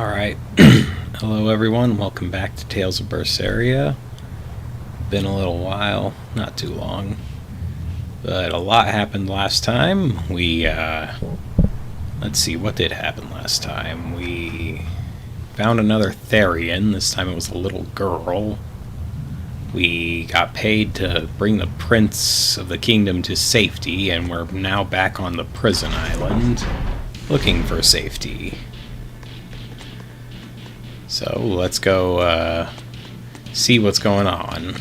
Alright, hello everyone, welcome back to Tales of Berseria. Been a little while, not too long, but a lot happened last time. Let's see, what did happen last time? We found another Therian, this time it was a little girl. We got paid to bring the Prince of the Kingdom to safety, and we're now back on the prison island, looking for safety. So, let's go, see what's going on.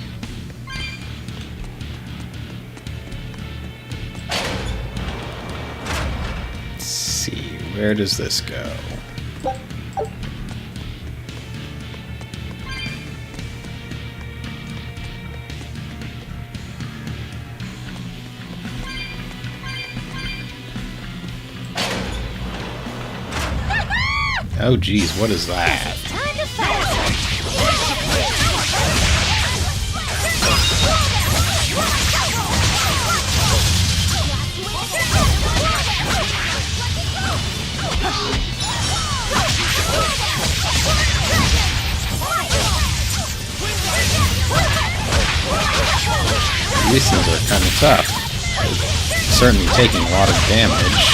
Let's see, where does this go? Oh geez, what is that? These things are kind of tough. Certainly taking a lot of damage.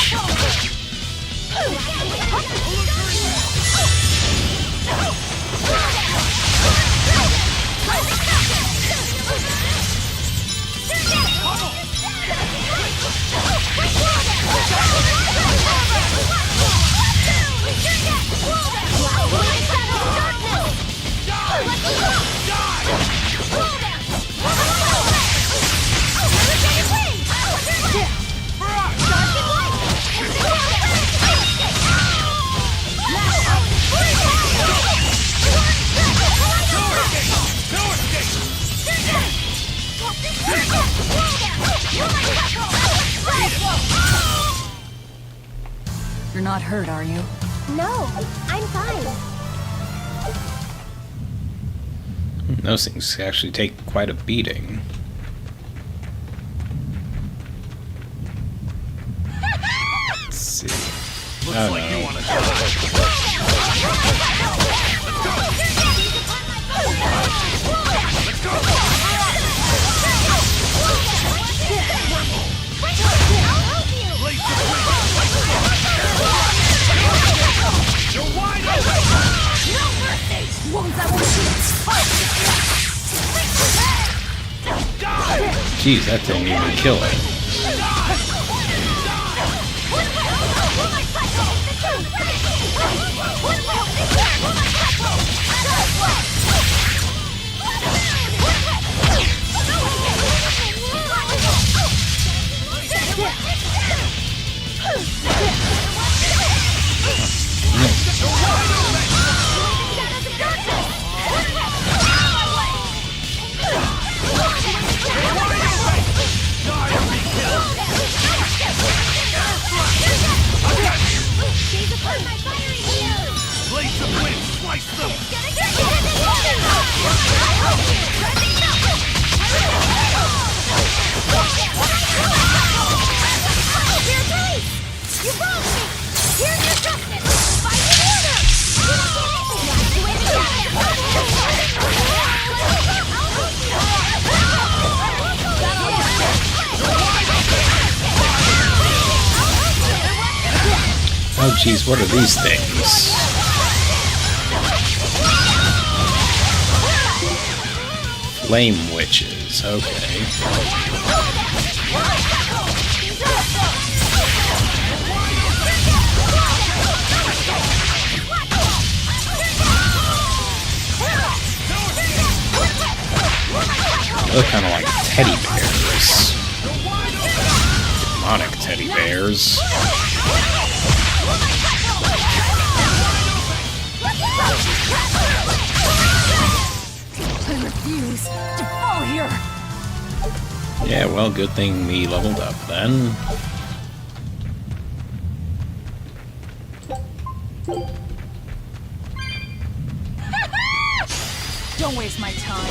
You're not hurt, are you? No, I'm fine. Those things actually take quite a beating. Let's see. Looks like you want to Let's go! You're wide open! No mercy! Won't I won't Die! Jeez, that didn't even kill it. Blades of wind, slice them! You wronged me! Here's your justice! Fight the order! Oh geez, what are these things? Flame witches, okay. They look kind of like teddy bears. Demonic teddy bears. I refuse to fall here! Yeah, well, good thing we leveled up then. Don't waste my time.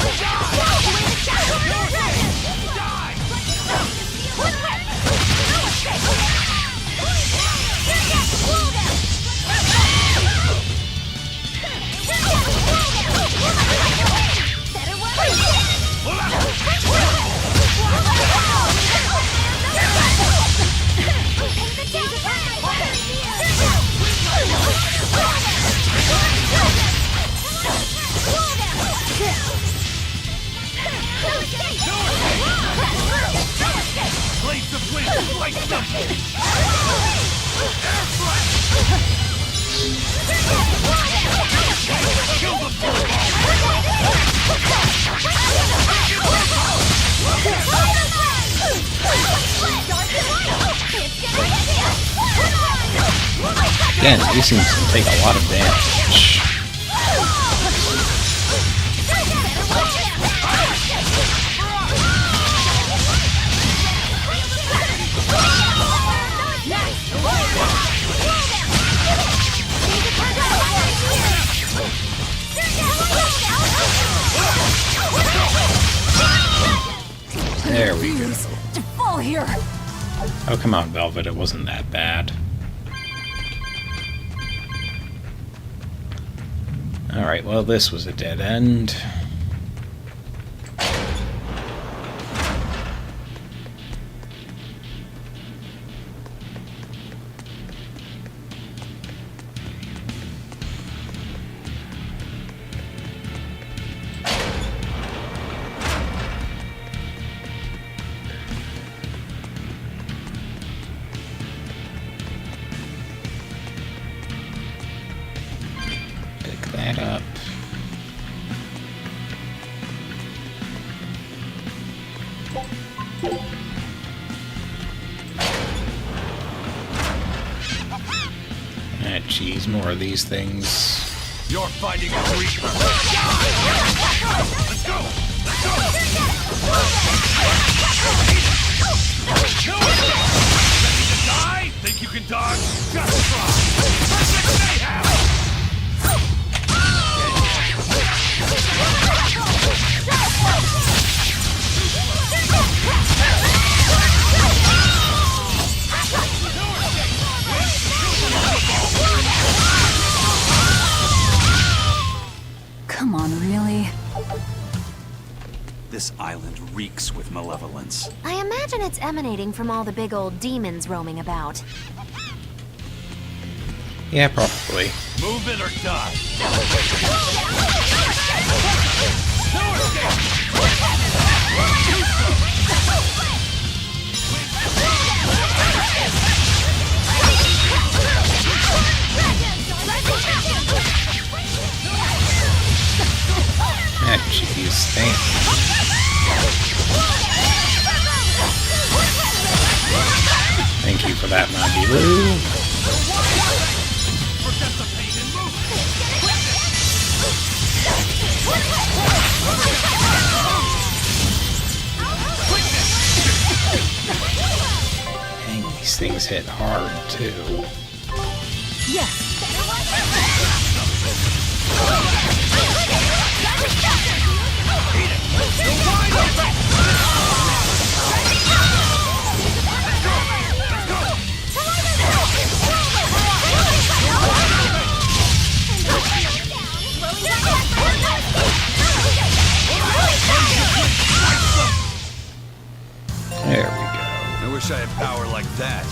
Again, these things can take a lot of damage. There we go. To fall here. Oh, come on, Velvet. It wasn't that bad. Alright, well, this was a dead end. That up. Ah, geez, more of these things. You're fighting a reaper. Let's go! Let's go! Ready to die? Think you can dodge? Just try! Perfect mayhem! Come on, really? This island reeks with malevolence. I imagine it's emanating from all the big old demons roaming about. Yeah, probably. Move it or die. Ah, jeez, damn. Thank you for that, Nagilu. Forget the pain and move. Dang, these things hit hard, too. Yes. There we go. I wish I had power like that.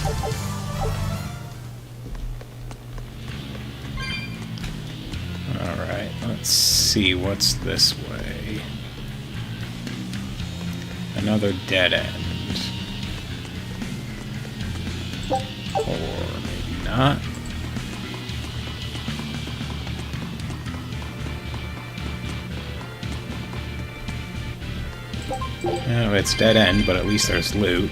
Alright, let's see what's this way. Another dead end. Or maybe not. Oh, it's dead end, but at least there's loot.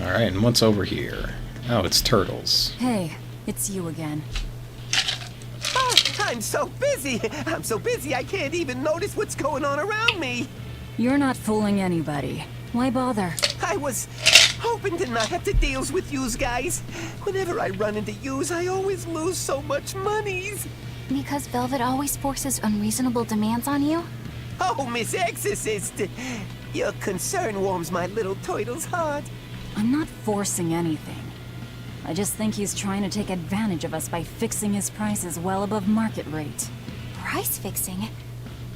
Alright, and what's over here? Oh, it's turtles. Hey, it's you again. Oh, I'm so busy. I'm so busy I can't even notice what's going on around me. You're not fooling anybody. Why bother? I was hoping to not have to deal with yous guys. Whenever I run into yous, I always lose so much monies. Because Velvet always forces unreasonable demands on you? Oh, Miss Exorcist, your concern warms my little turtle's heart. I'm not forcing anything. I just think he's trying to take advantage of us by fixing his prices well above market rate. Price fixing?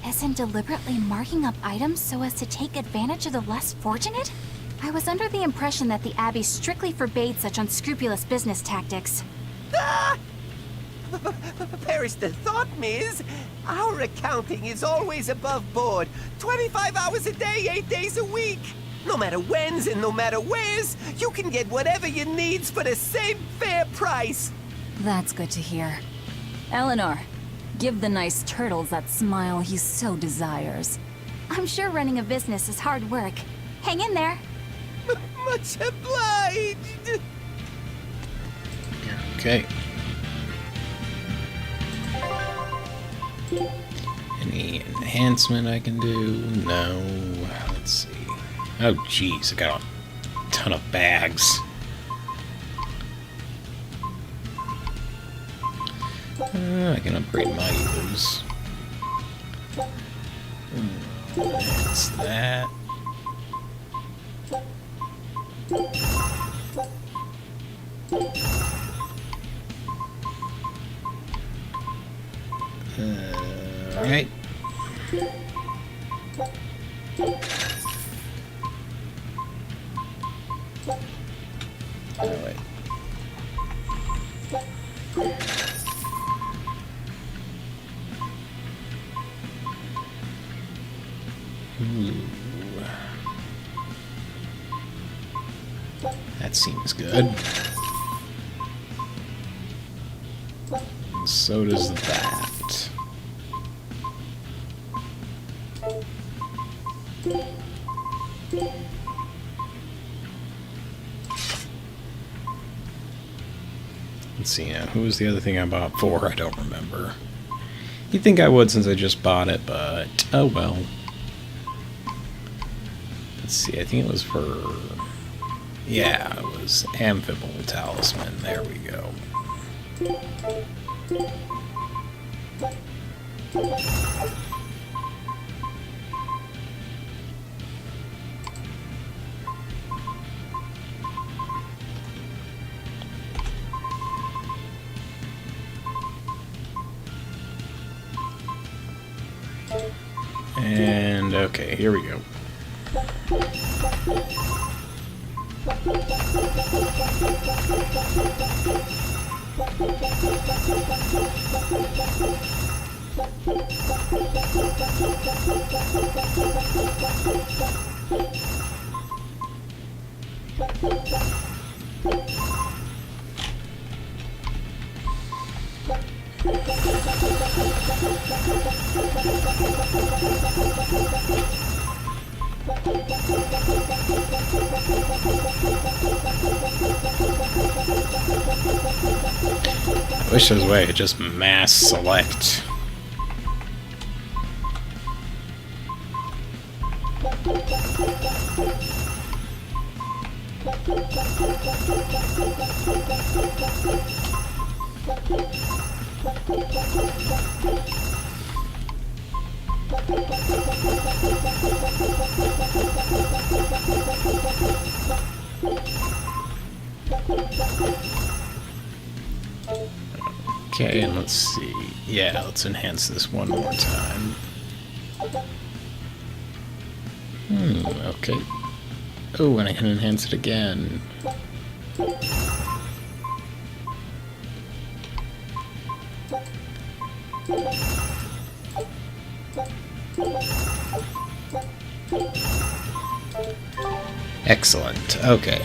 As in deliberately marking up items so as to take advantage of the less fortunate? I was under the impression that the Abbey strictly forbade such unscrupulous business tactics. Ah! Perish the thought, Miss. Our accounting is always above board. 25 hours a day, 8 days a week. No matter whens and no matter wheres, you can get whatever you needs for the same fair price. That's good to hear. Eleanor, give the nice turtles that smile he so desires. I'm sure running a business is hard work. Hang in there. Much obliged. Okay. Any enhancement I can do? No. Let's see. Oh, jeez, I got a ton of bags. I can upgrade my use. That's that. Alright. Oh, wait. That seems good. And so does that. Let's see now. Who was the other thing I bought for? I don't remember. You'd think I would since I just bought it, but oh well. Let's see. I think it was for... Yeah, it was Amphibial Talisman. There we go. And okay, here we go. I wish there was a way to just mass select. Okay, and let's see. Yeah, let's enhance this one more time. Okay. Oh, and I can enhance it again. Excellent. Okay.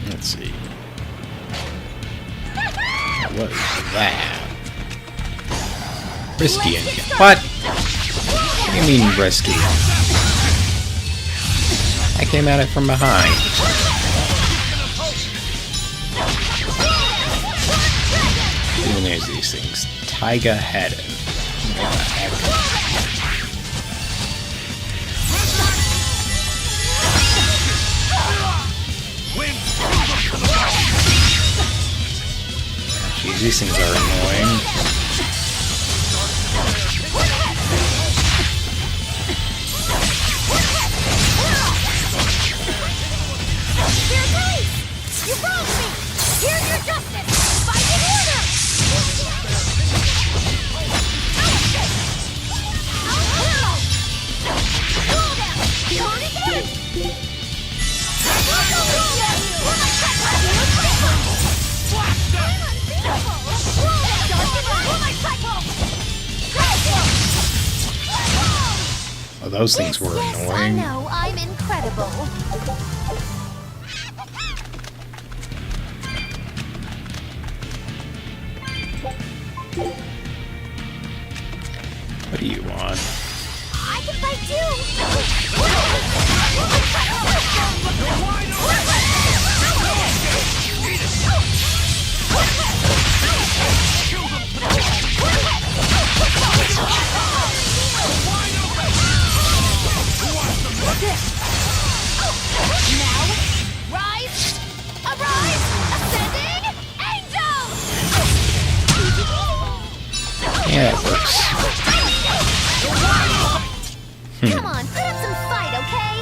Let's see. What is that? Risky again. What? What do you mean risky? I came at it from behind. Even there's these things. Taiga headed. What the heck? Jeez, these things are annoying. those things were yes, I annoying. know. I'm incredible. What do you want? I can fight too. Now, rise, arise, ascending, angel. Yeah, that works. Come on, put up some fight, okay?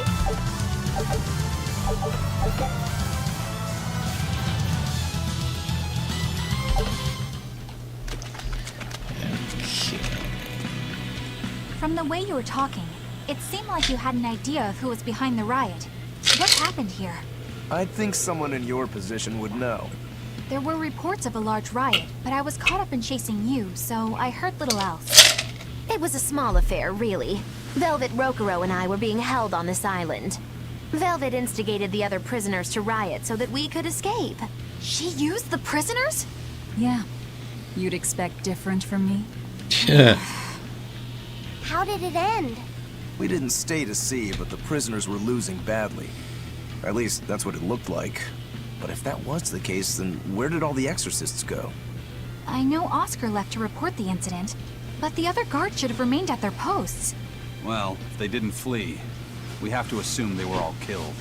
From the way you were talking, it seemed like you had an idea of who was behind the riot. What happened here? I'd think someone in your position would know. There were reports of a large riot, but I was caught up in chasing you, so I heard little else. It was a small affair, really. Velvet Rokuro and I were being held on this island. Velvet instigated the other prisoners to riot so that we could escape. She used the prisoners? Yeah. You'd expect different from me? How did it end? We didn't stay to see, but the prisoners were losing badly. At least, that's what it looked like. But if that was the case, then where did all the exorcists go? I know Oscar left to report the incident, but the other guards should have remained at their posts. Well, if they didn't flee, we have to assume they were all killed.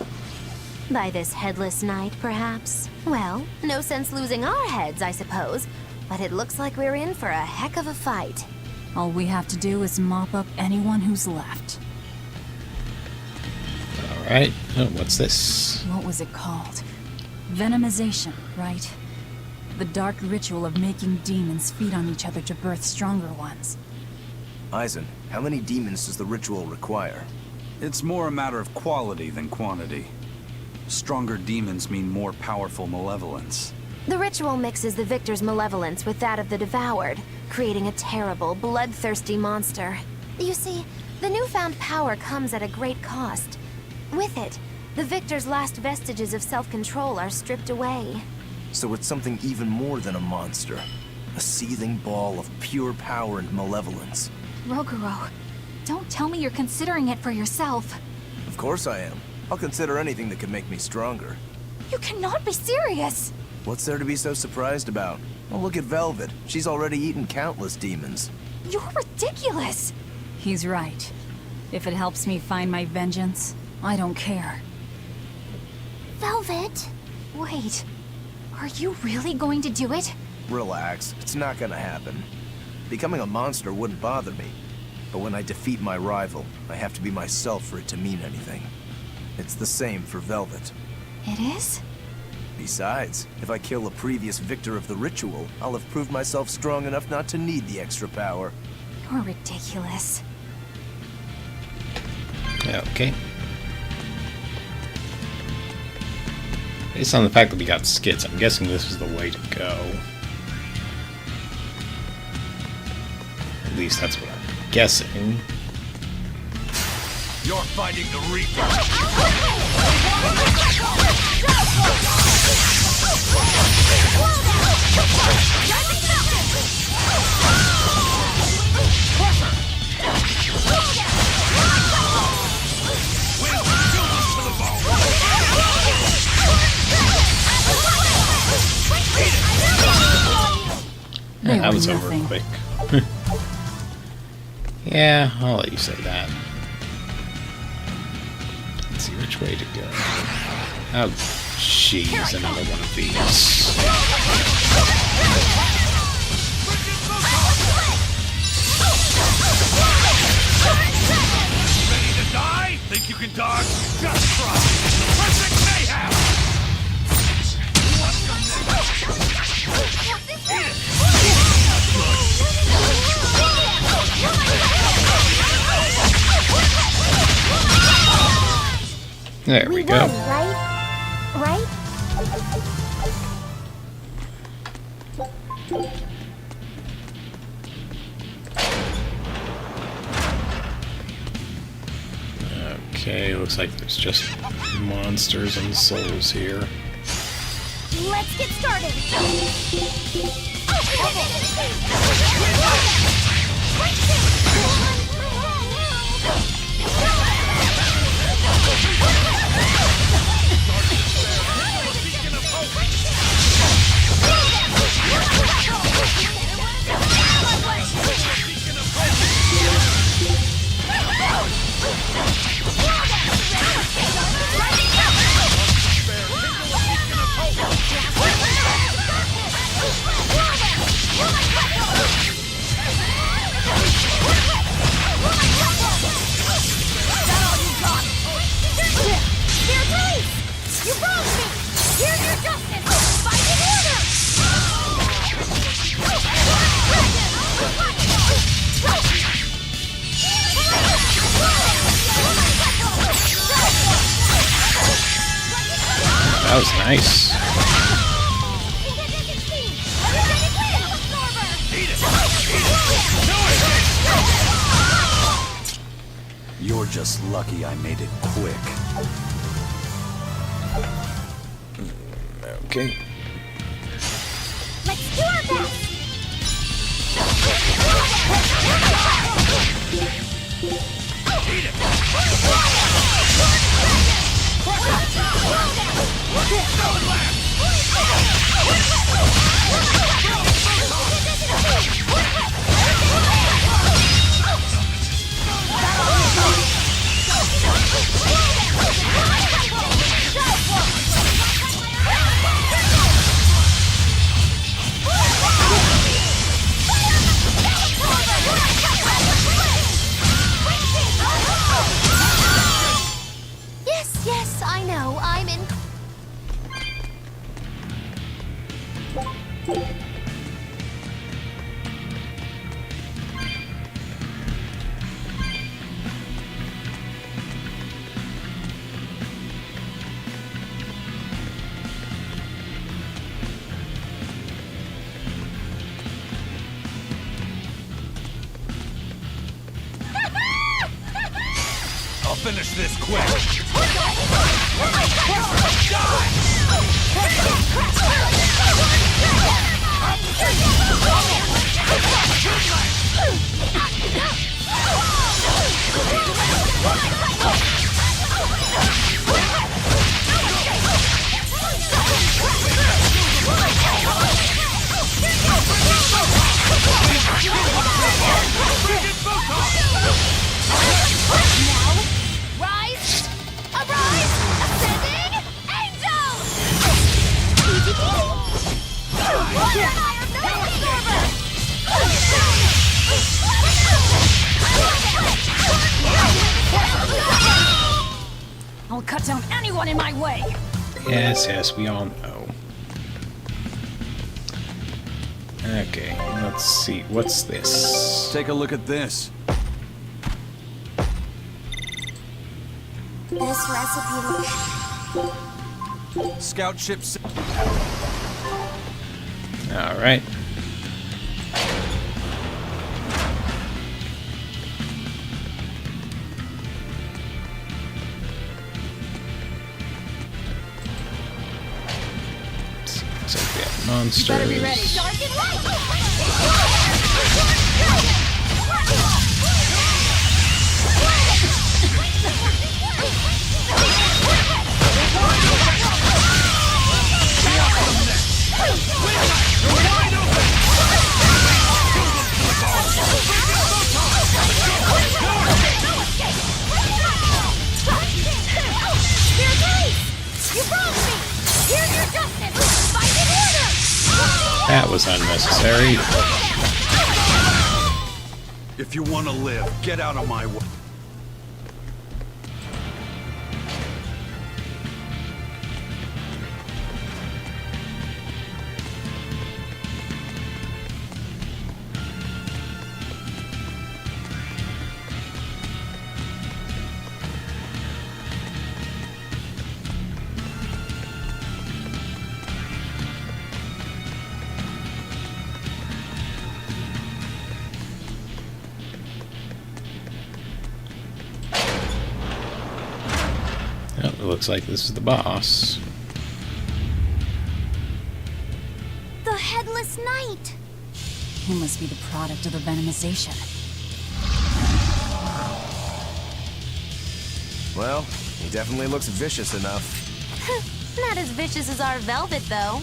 By this headless knight, perhaps? Well, no sense losing our heads, I suppose. But it looks like we're in for a heck of a fight. All we have to do is mop up anyone who's left. Alright. Oh, what's this? What was it called? Venomization, right? The dark ritual of making demons feed on each other to birth stronger ones. Eisen, how many demons does the ritual require? It's more a matter of quality than quantity. Stronger demons mean more powerful malevolence. The ritual mixes the victor's malevolence with that of the devoured, creating a terrible, bloodthirsty monster. You see, the newfound power comes at a great cost. With it, the victor's last vestiges of self-control are stripped away. So it's something even more than a monster. A seething ball of pure power and malevolence. Roguro, don't tell me you're considering it for yourself. Of course I am. I'll consider anything that could make me stronger. You cannot be serious! What's there to be so surprised about? Well, look at Velvet. She's already eaten countless demons. You're ridiculous! He's right. If it helps me find my vengeance, I don't care. Velvet! Wait, are you really going to do it? Relax. It's not gonna happen. Becoming a monster wouldn't bother me. But when I defeat my rival, I have to be myself for it to mean anything. It's the same for Velvet. It is? Besides, if I kill a previous victor of the ritual, I'll have proved myself strong enough not to need the extra power. You're ridiculous. Okay. Based on the fact that we got skits, I'm guessing this is the way to go. At least that's what I'm guessing. You're fighting the Reaper. They That were was over nothing. quick. Yeah, I'll let you say that. Let's see which way to go. Oh, jeez, another one of these. Ready to die? Think you can dodge? Just try. Perfect mayhem! There we go. Won, right? Right? Okay, looks like there's just monsters and souls here. Let's get started! You broke me! Here's your justice! Fight in order! That was nice. You're just lucky I made it quick. Okay. Let's do our best! Yes, yes, I know. I'm in. I'll finish this quick. Rise! Arise! Ascending! Angels! Easy peasy! Water fire absorber! I'll cut down anyone in my way! Yes, yes, we all know. Okay, let's see. What's this? Take a look at this. This recipe. Scout ship. Alright. Looks like we have monsters. Better be ready. Dark and light! That was unnecessary. If you want to live, get out of my way. looks like this is the boss. The Headless Knight! He must be the product of the venomization. Well, he definitely looks vicious enough. Not as vicious as our Velvet, though.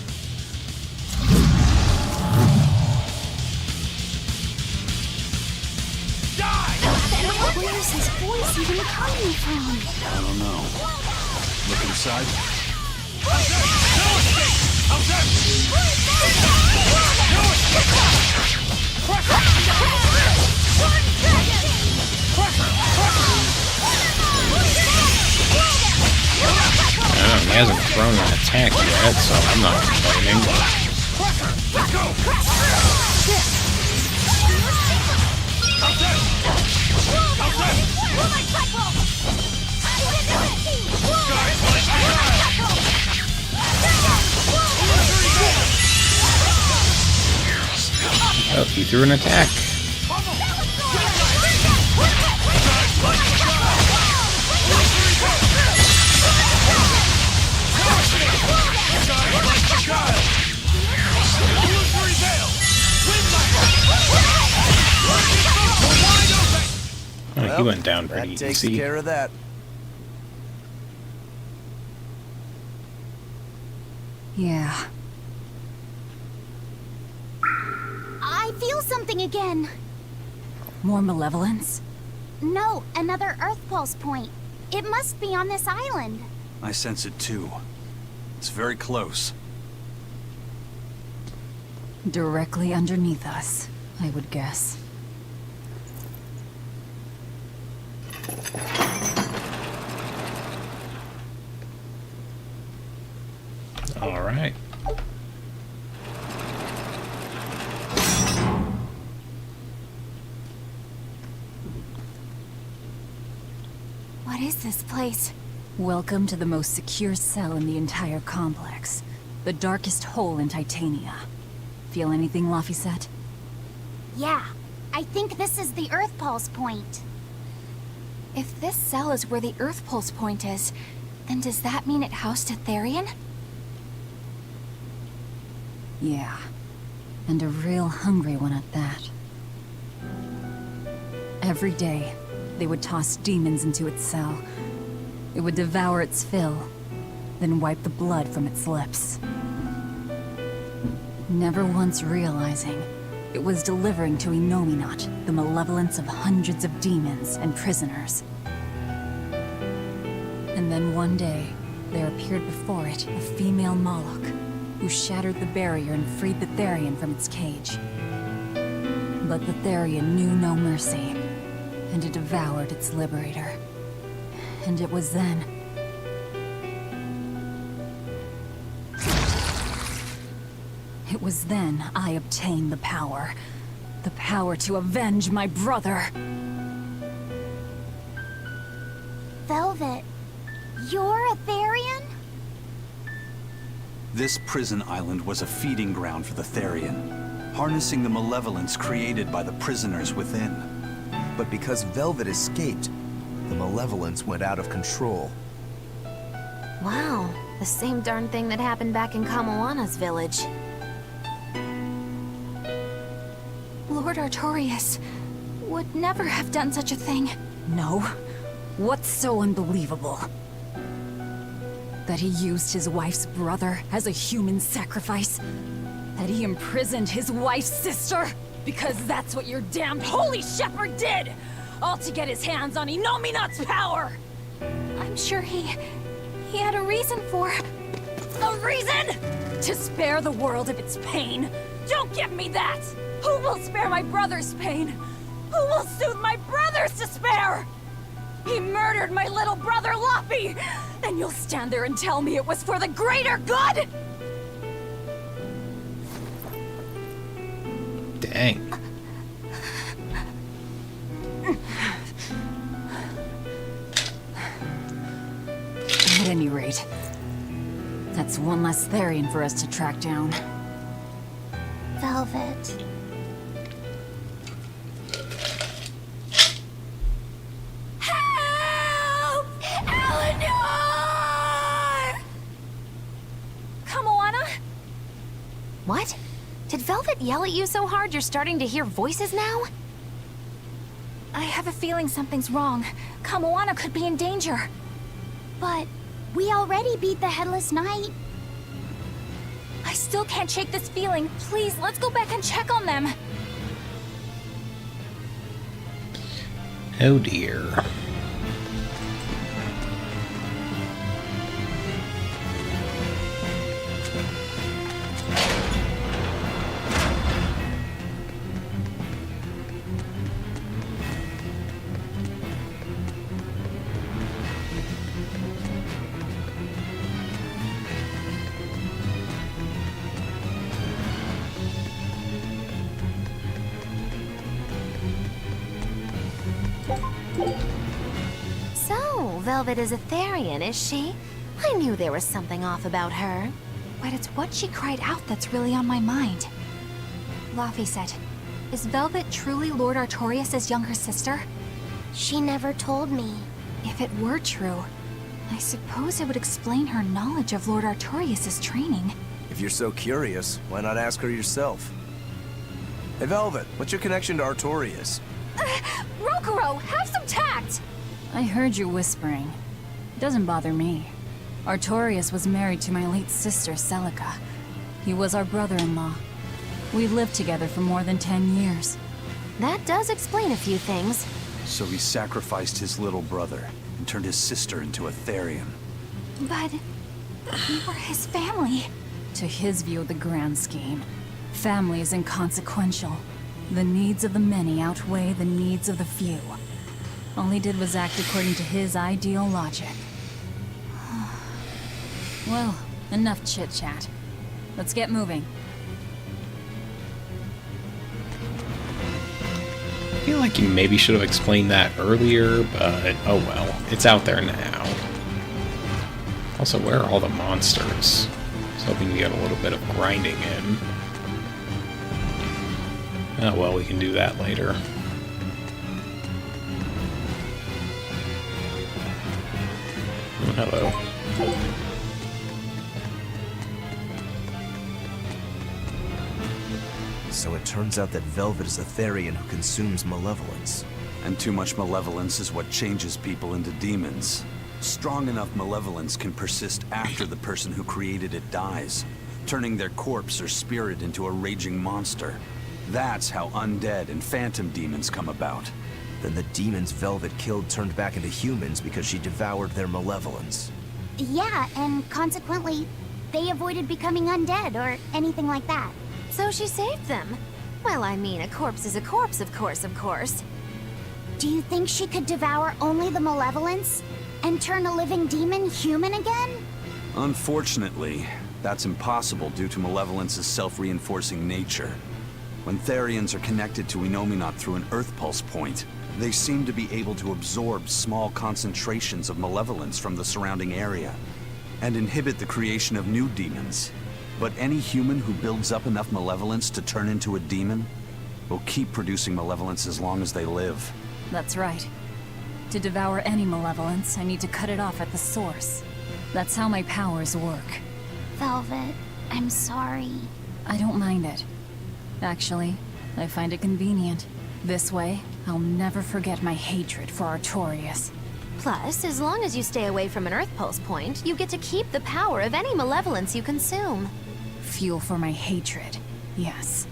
Where's his voice even coming from? I don't know. Look inside. He hasn't thrown an attack yet, so I'm not complaining. Oh, he threw an attack. Oh, he went down pretty That takes easy. care of that. Yeah. I feel something again. More malevolence? No, another Earth Pulse point. It must be on this island. I sense it too. It's very close. Directly underneath us, I would guess. All right. What is this place? Welcome to the most secure cell in the entire complex. The darkest hole in Titania. Feel anything, Laphicet? Yeah, I think this is the Earth Pulse point. If this cell is where the Earth Pulse point is, then does that mean it housed a Therian? Yeah. And a real hungry one at that. Every day, they would toss demons into its cell. It would devour its fill, then wipe the blood from its lips. Never once realizing it was delivering to Inominat the malevolence of hundreds of demons and prisoners. And then one day, there appeared before it a female Moloch, who shattered the barrier and freed the Therian from its cage. But the Therian knew no mercy, and it devoured its liberator. And it was then... It was then I obtained the power. The power to avenge my brother. Velvet, you're a Therian? This prison island was a feeding ground for the Therian, harnessing the malevolence created by the prisoners within. But because Velvet escaped, the malevolence went out of control. Wow, the same darn thing that happened back in Kamawana's village. Lord Artorias would never have done such a thing. No. What's so unbelievable? That he used his wife's brother as a human sacrifice? That he imprisoned his wife's sister? Because that's what your damned Holy Shepherd did! All to get his hands on Inominat's power! I'm sure he had a reason for... A reason? To spare the world of its pain? Don't give me that! Who will spare my brother's pain? Who will soothe my brother's despair? He murdered my little brother Loppy! And you'll stand there and tell me it was for the greater good? Dang. At any rate, that's one less Therian for us to track down. Velvet. Help! Eleanor! What? Did Velvet yell at you so hard you're starting to hear voices now? I have a feeling something's wrong. Kamoana could be in danger. But we already beat the Headless Knight. I still can't shake this feeling. Please, let's go back and check on them. Oh dear. So, Velvet is a Therian, is she? I knew there was something off about her. But it's what she cried out that's really on my mind. Laphicet, is Velvet truly Lord Artorias' younger sister? She never told me. If it were true, I suppose it would explain her knowledge of Lord Artorias' training. If you're so curious, why not ask her yourself? Hey, Velvet, what's your connection to Artorias? Rokuro, have some tact! I heard you whispering. It doesn't bother me. Artorias was married to my late sister, Celica. He was our brother-in-law. We lived together for more than 10 years. That does explain a few things. So he sacrificed his little brother and turned his sister into a Therian. But we were his family. To his view of the grand scheme, family is inconsequential. The needs of the many outweigh the needs of the few. All he did was act according to his ideal logic. Well, enough chit-chat. Let's get moving. I feel like you maybe should have explained that earlier, but oh well. It's out there now. Also, where are all the monsters? I was hoping to get a little bit of grinding in. Oh well, we can do that later. Oh, hello. So it turns out that Velvet is a Therian who consumes malevolence. And too much malevolence is what changes people into demons. Strong enough malevolence can persist after the person who created it dies, turning their corpse or spirit into a raging monster. That's how undead and phantom demons come about. Then the demons Velvet killed turned back into humans because she devoured their malevolence. Yeah, and consequently, they avoided becoming undead or anything like that. So she saved them. Well, I mean, a corpse is a corpse, of course. Do you think she could devour only the malevolence and turn a living demon human again? Unfortunately, that's impossible due to malevolence's self-reinforcing nature. When Therians are connected to Enominat through an Earth Pulse point, they seem to be able to absorb small concentrations of malevolence from the surrounding area, and inhibit the creation of new demons. But any human who builds up enough malevolence to turn into a demon will keep producing malevolence as long as they live. That's right. To devour any malevolence, I need to cut it off at the source. That's how my powers work. Velvet, I'm sorry. I don't mind it. Actually, I find it convenient. This way, I'll never forget my hatred for Artorias. Plus, as long as you stay away from an Earth Pulse point, you get to keep the power of any malevolence you consume. Fuel for my hatred, yes.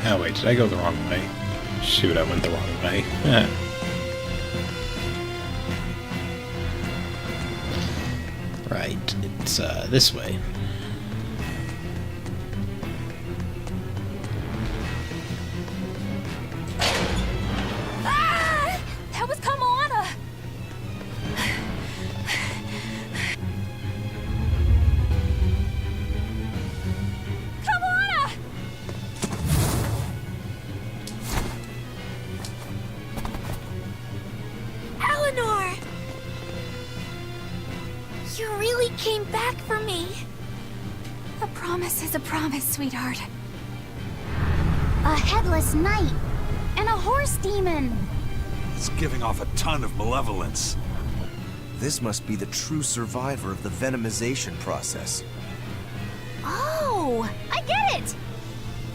Oh wait, did I go the wrong way? Shoot, I went the wrong way. Right, it's this way. Ah! That was Kamoana! came back for me. A promise is a promise, sweetheart. A headless knight and a horse demon. It's giving off a ton of malevolence. This must be the true survivor of the venomization process. Oh, I get it!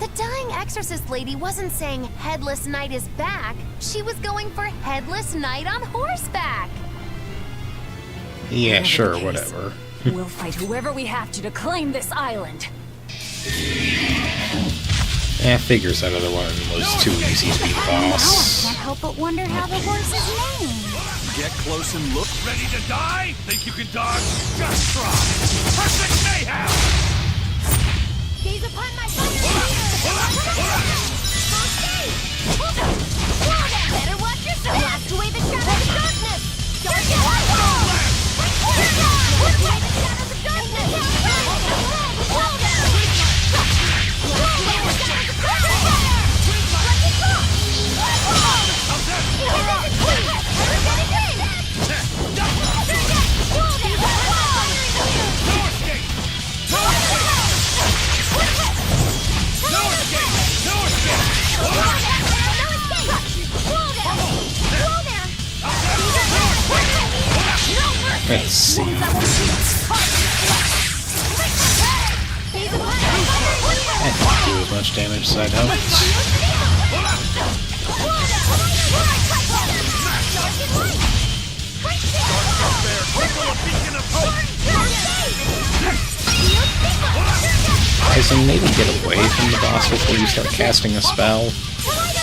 The dying exorcist lady wasn't saying Headless Knight is back. She was going for Headless Knight on horseback. Yeah, sure, Whatever the case, whatever. We'll fight whoever we have to claim this island. Figures that other one was too easy to be the Now I boss. can't help but wonder how the horse is named. Get close and look. Ready to die? Think you can dodge? Just try! Perfect mayhem! Gaze upon my Better watch yourself! Blast away the shadows of darkness! Blast away the shadows of darkness! Let's see. Can't do as much damage as I'd hoped. Tyson, maybe get away from the boss before you start casting a spell.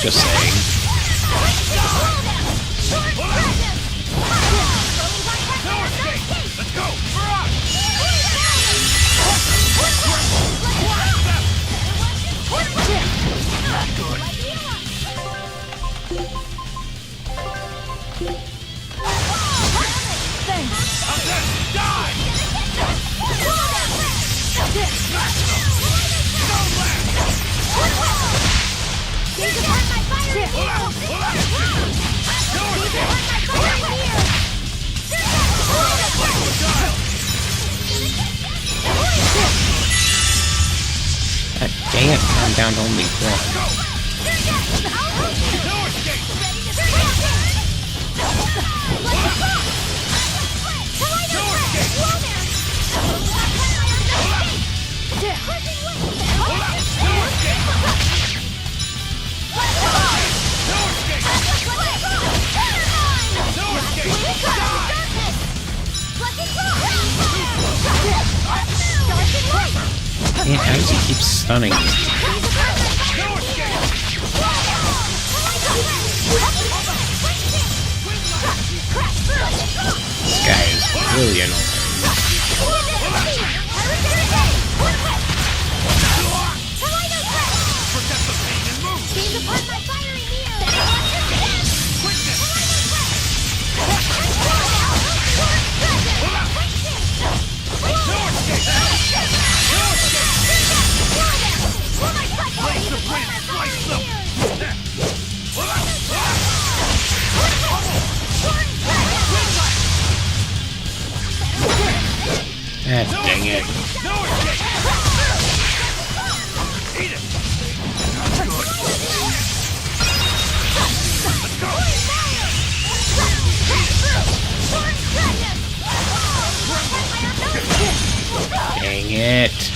Just saying. Let's go! God dang it, I'm down to only one. Man, how does he keep stunning me? This guy is really annoying. God dang it. Dang it.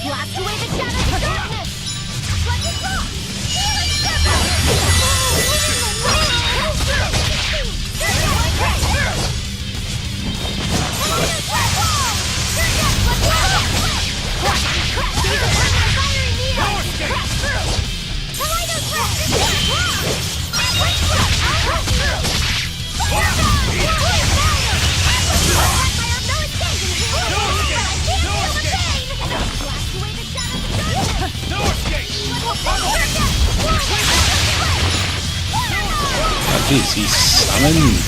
Blast away the shadows of darkness! Let it go! Jeez, he's summoned.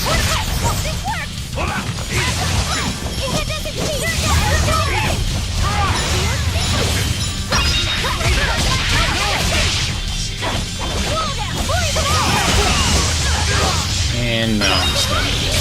And now I'm stunned again.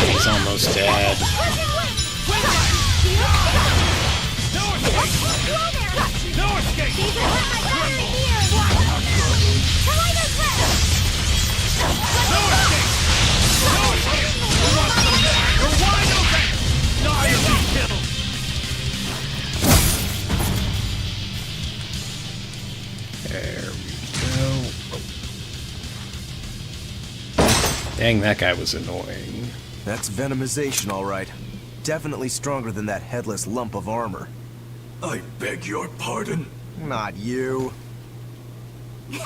He's almost dead. There we go. Dang, that guy was annoying. That's venomization, all right. Definitely stronger than that headless lump of armor. I beg your pardon? Not you. The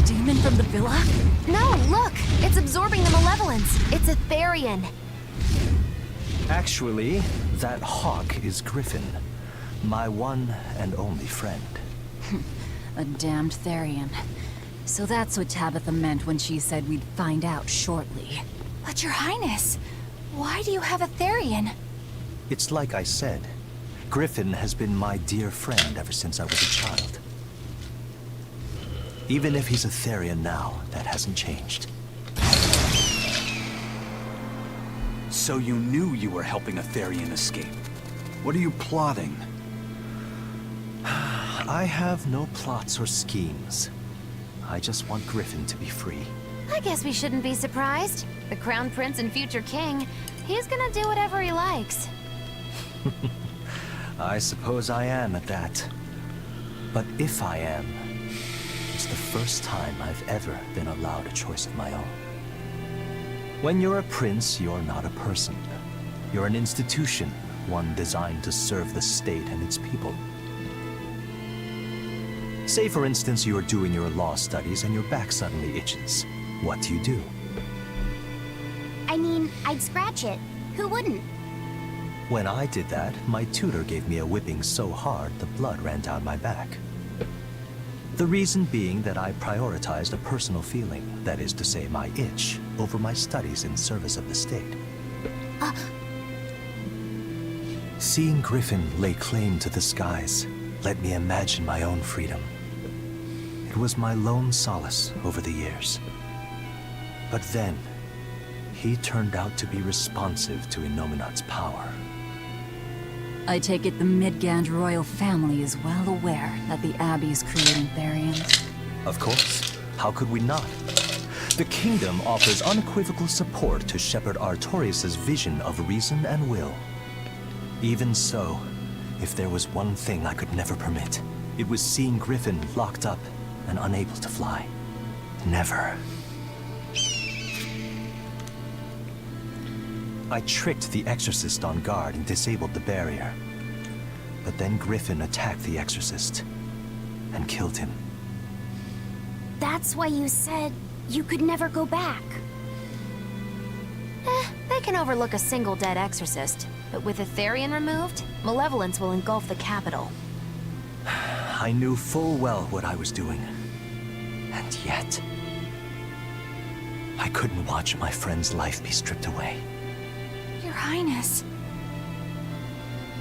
demon from the villa? No, look! It's absorbing the malevolence. It's a Therian. Actually, that hawk is Griffin, my one and only friend. A damned Therian. So that's what Tabitha meant when she said we'd find out shortly. But Your Highness, why do you have a Therian? It's like I said, Griffin has been my dear friend ever since I was a child. Even if he's a Therian now, that hasn't changed. So you knew you were helping a Therian escape. What are you plotting? I have no plots or schemes. I just want Griffin to be free. I guess we shouldn't be surprised. The Crown Prince and future King, he's gonna do whatever he likes. I suppose I am at that. But if I am, it's the first time I've ever been allowed a choice of my own. When you're a prince, you're not a person. You're an institution, one designed to serve the state and its people. Say, for instance, you're doing your law studies and your back suddenly itches. What do? I mean, I'd scratch it. Who wouldn't? When I did that, my tutor gave me a whipping so hard the blood ran down my back. The reason being that I prioritized a personal feeling, that is to say my itch, over my studies in service of the state. Seeing Griffin lay claim to the skies let me imagine my own freedom. It was my lone solace over the years. But then, he turned out to be responsive to Innominat's power. I take it the Midgand royal family is well aware that the Abbey is creating Therians. Of course. How could we not? The kingdom offers unequivocal support to Shepherd Artorius' vision of reason and will. Even so, if there was one thing I could never permit, it was seeing Griffin locked up and unable to fly. Never. I tricked the Exorcist on guard and disabled the barrier. But then Griffin attacked the Exorcist and killed him. That's why you said you could never go back. They can overlook a single dead Exorcist, but with a Therian removed, malevolence will engulf the capital. I knew full well what I was doing. And yet, I couldn't watch my friend's life be stripped away. Your Highness.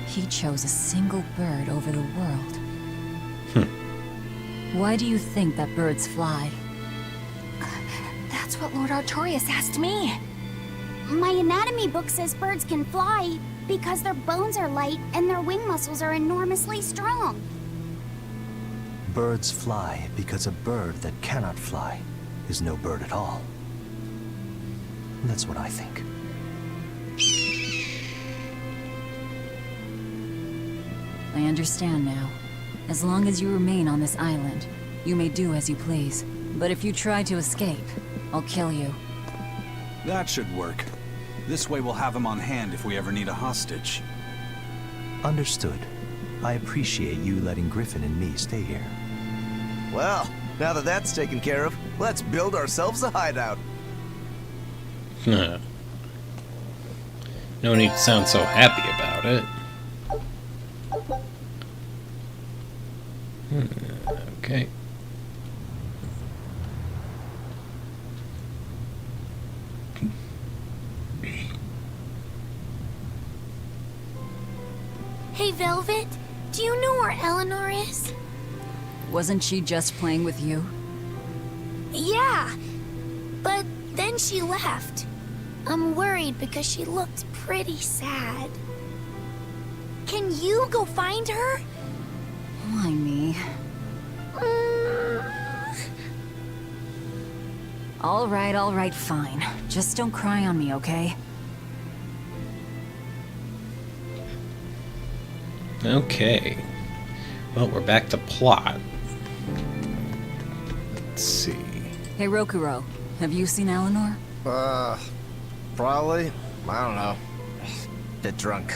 He chose a single bird over the world. Why do you think that birds fly? That's what Lord Artorias asked me. My anatomy book says birds can fly because their bones are light and their wing muscles are enormously strong. Birds fly because a bird that cannot fly is no bird at all. That's what I think. I understand now. As long as you remain on this island, you may do as you please. But if you try to escape, I'll kill you. That should work. This way we'll have him on hand if we ever need a hostage. Understood. I appreciate you letting Griffin and me stay here. Well, now that that's taken care of, let's build ourselves a hideout. No need to sound so happy about it. Okay. Hey, Velvet, do you know where Eleanor is? Wasn't she just playing with you? Yeah, but then she left. I'm worried because she looked pretty sad. Can you go find her? Why me? All right, fine. Just don't cry on me, okay? Okay. Well, we're back to plot. Let's see. Hey, Rokuro, have you seen Eleanor? Probably. I don't know. Bit drunk.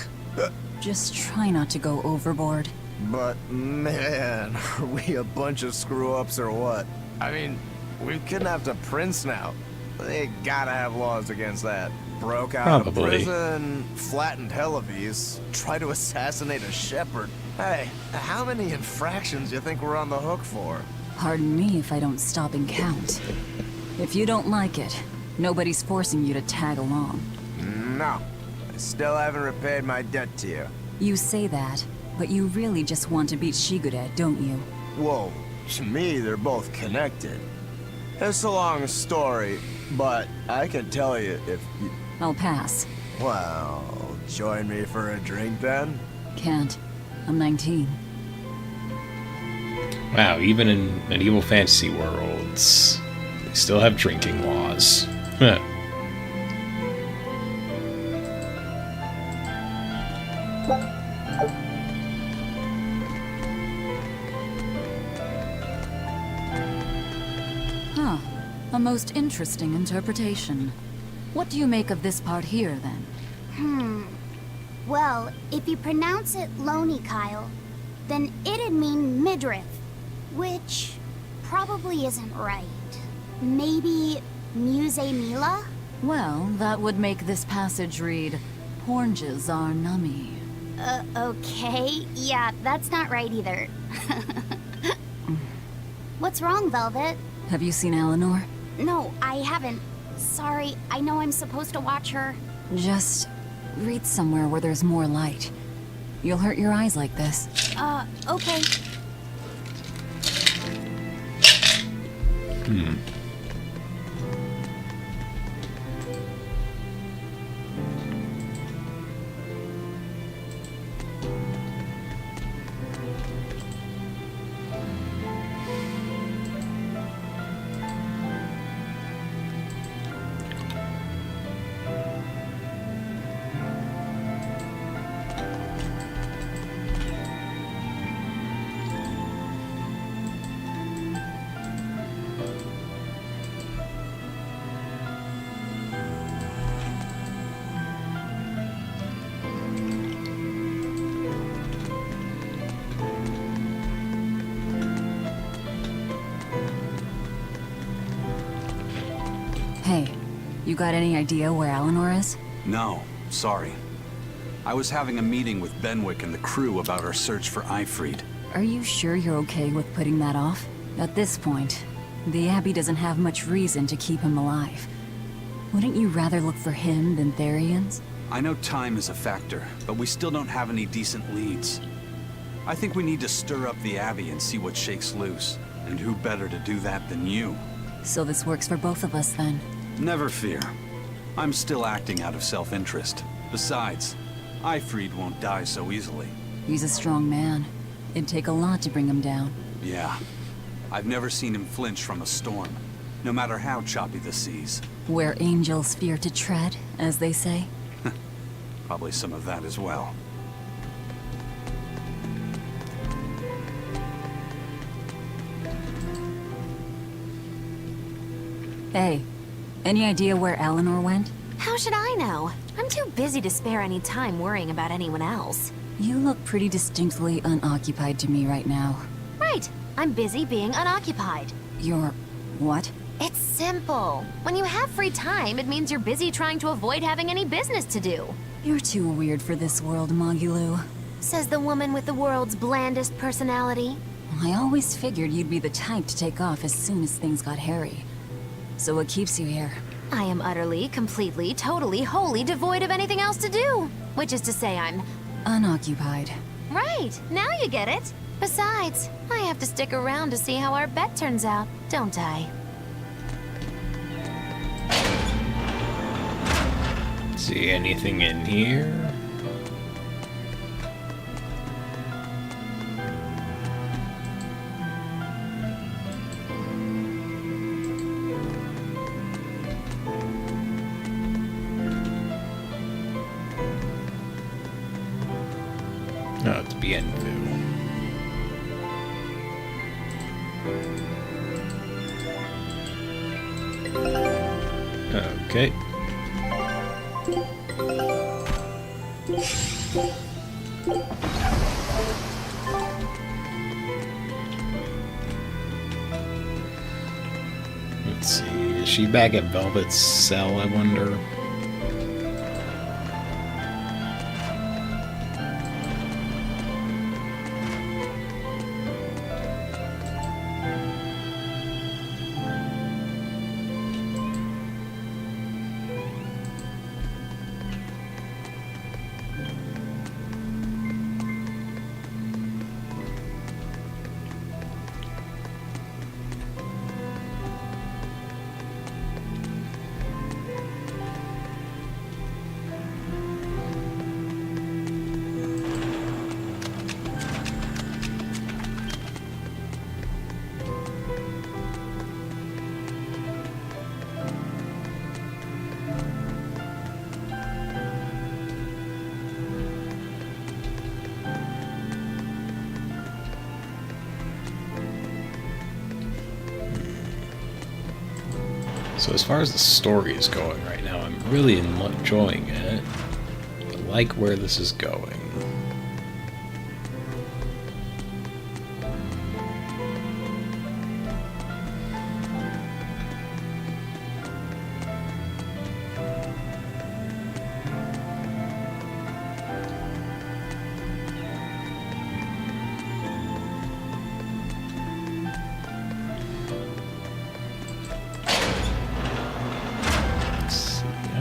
Just try not to go overboard. But man, are we a bunch of screw-ups or what? I mean, we've kidnapped a prince now. They gotta have laws against that. Broke out of Probably. prison, flattened Helives, tried to assassinate a shepherd. Hey, how many infractions do you think we're on the hook for? Pardon me if I don't stop and count. If you don't like it, nobody's forcing you to tag along. No. I still haven't repaid my debt to you. You say that, but you really just want to beat Shigure, don't you? Whoa, to me they're both connected. It's a long story, but I can tell you if you... I'll pass. Well, join me for a drink then? Can't. I'm 19. Wow, even in medieval fantasy worlds, they still have drinking laws. Huh. Huh. A most interesting interpretation. What do you make of this part here, then? Well, if you pronounce it Loney Kyle, then it'd mean midriff, which probably isn't right. Maybe Muse Mila? Well, that would make this passage read, Pornges are nummy. Okay. Yeah, that's not right either. What's wrong, Velvet? Have you seen Eleanor? No, I haven't. Sorry, I know I'm supposed to watch her. Just read somewhere where there's more light. You'll hurt your eyes like this. Okay. Hey, you got any idea where Eleanor is? No, sorry. I was having a meeting with Benwick and the crew about our search for Ifrid. Are you sure you're okay with putting that off? At this point, the Abbey doesn't have much reason to keep him alive. Wouldn't you rather look for him than Therians? I know time is a factor, but we still don't have any decent leads. I think we need to stir up the Abbey and see what shakes loose. And who better to do that than you? So this works for both of us then. Never fear. I'm still acting out of self-interest. Besides, Ifrid won't die so easily. He's a strong man. It'd take a lot to bring him down. Yeah. I've never seen him flinch from a storm, no matter how choppy the seas. Where angels fear to tread, as they say. Probably some of that as well. Hey, any idea where Eleanor went? How should I know? I'm too busy to spare any time worrying about anyone else. You look pretty distinctly unoccupied to me right now. Right. I'm busy being unoccupied. You're... what? It's simple. When you have free time, it means you're busy trying to avoid having any business to do. You're too weird for this world, Magilou. Says the woman with the world's blandest personality. I always figured you'd be the type to take off as soon as things got hairy. So what keeps you here? I am utterly, completely, totally, wholly devoid of anything else to do. Which is to say I'm... unoccupied. Right, now you get it. Besides, I have to stick around to see how our bet turns out, don't I? See anything in here? Oh, it's Bienvu. Okay. Let's see, is she back at Velvet's cell, I wonder? So as far as the story is going right now, I'm really enjoying it. I like where this is going.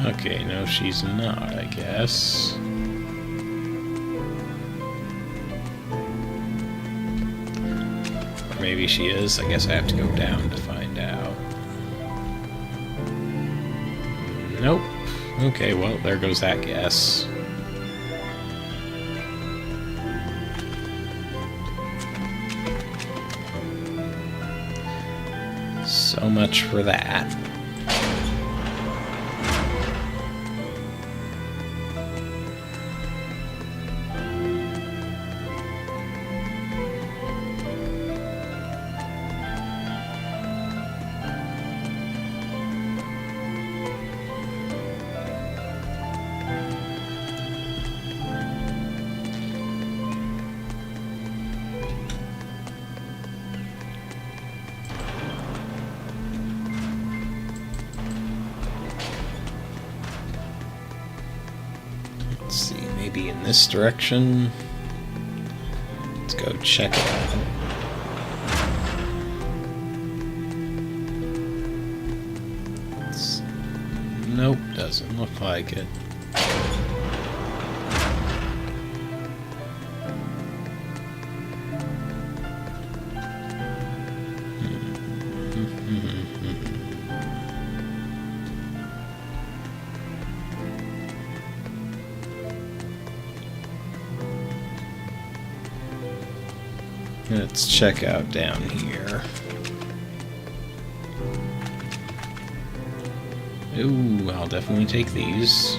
Okay, no, she's not, I guess. Or maybe she is. I guess I have to go down to find out. Nope. Okay, well, there goes that guess. So much for that. Let's see, maybe in this direction. Let's go check it out. Nope, doesn't look like it. Let's check out down here. Ooh, I'll definitely take these.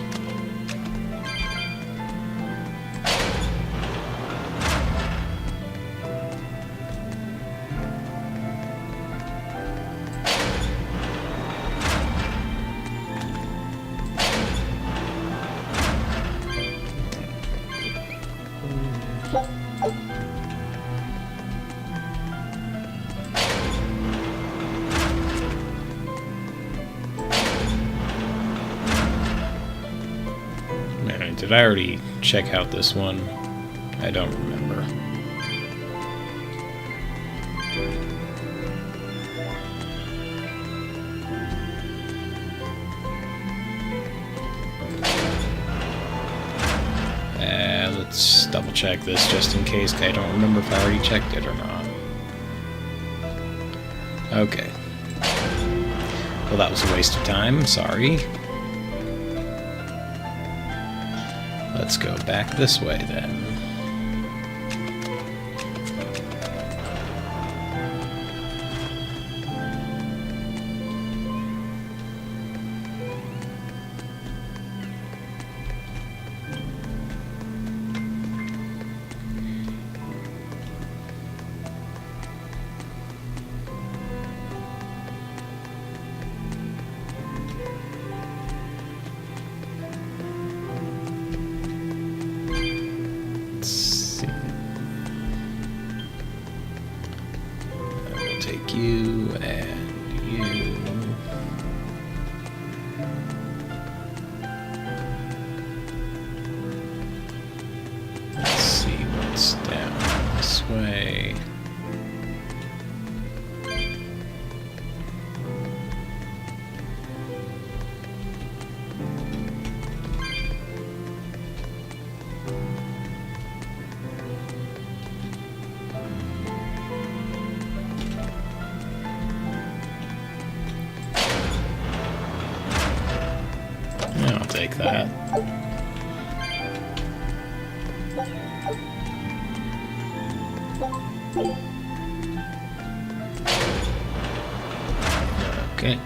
Did I already check out this one? I don't remember. Let's double check this just in case. I don't remember if I already checked it or not. Okay. Well, that was a waste of time. Sorry. Let's go back this way then. Take you and you. Let's see what's down this way. I'll take that. Okay.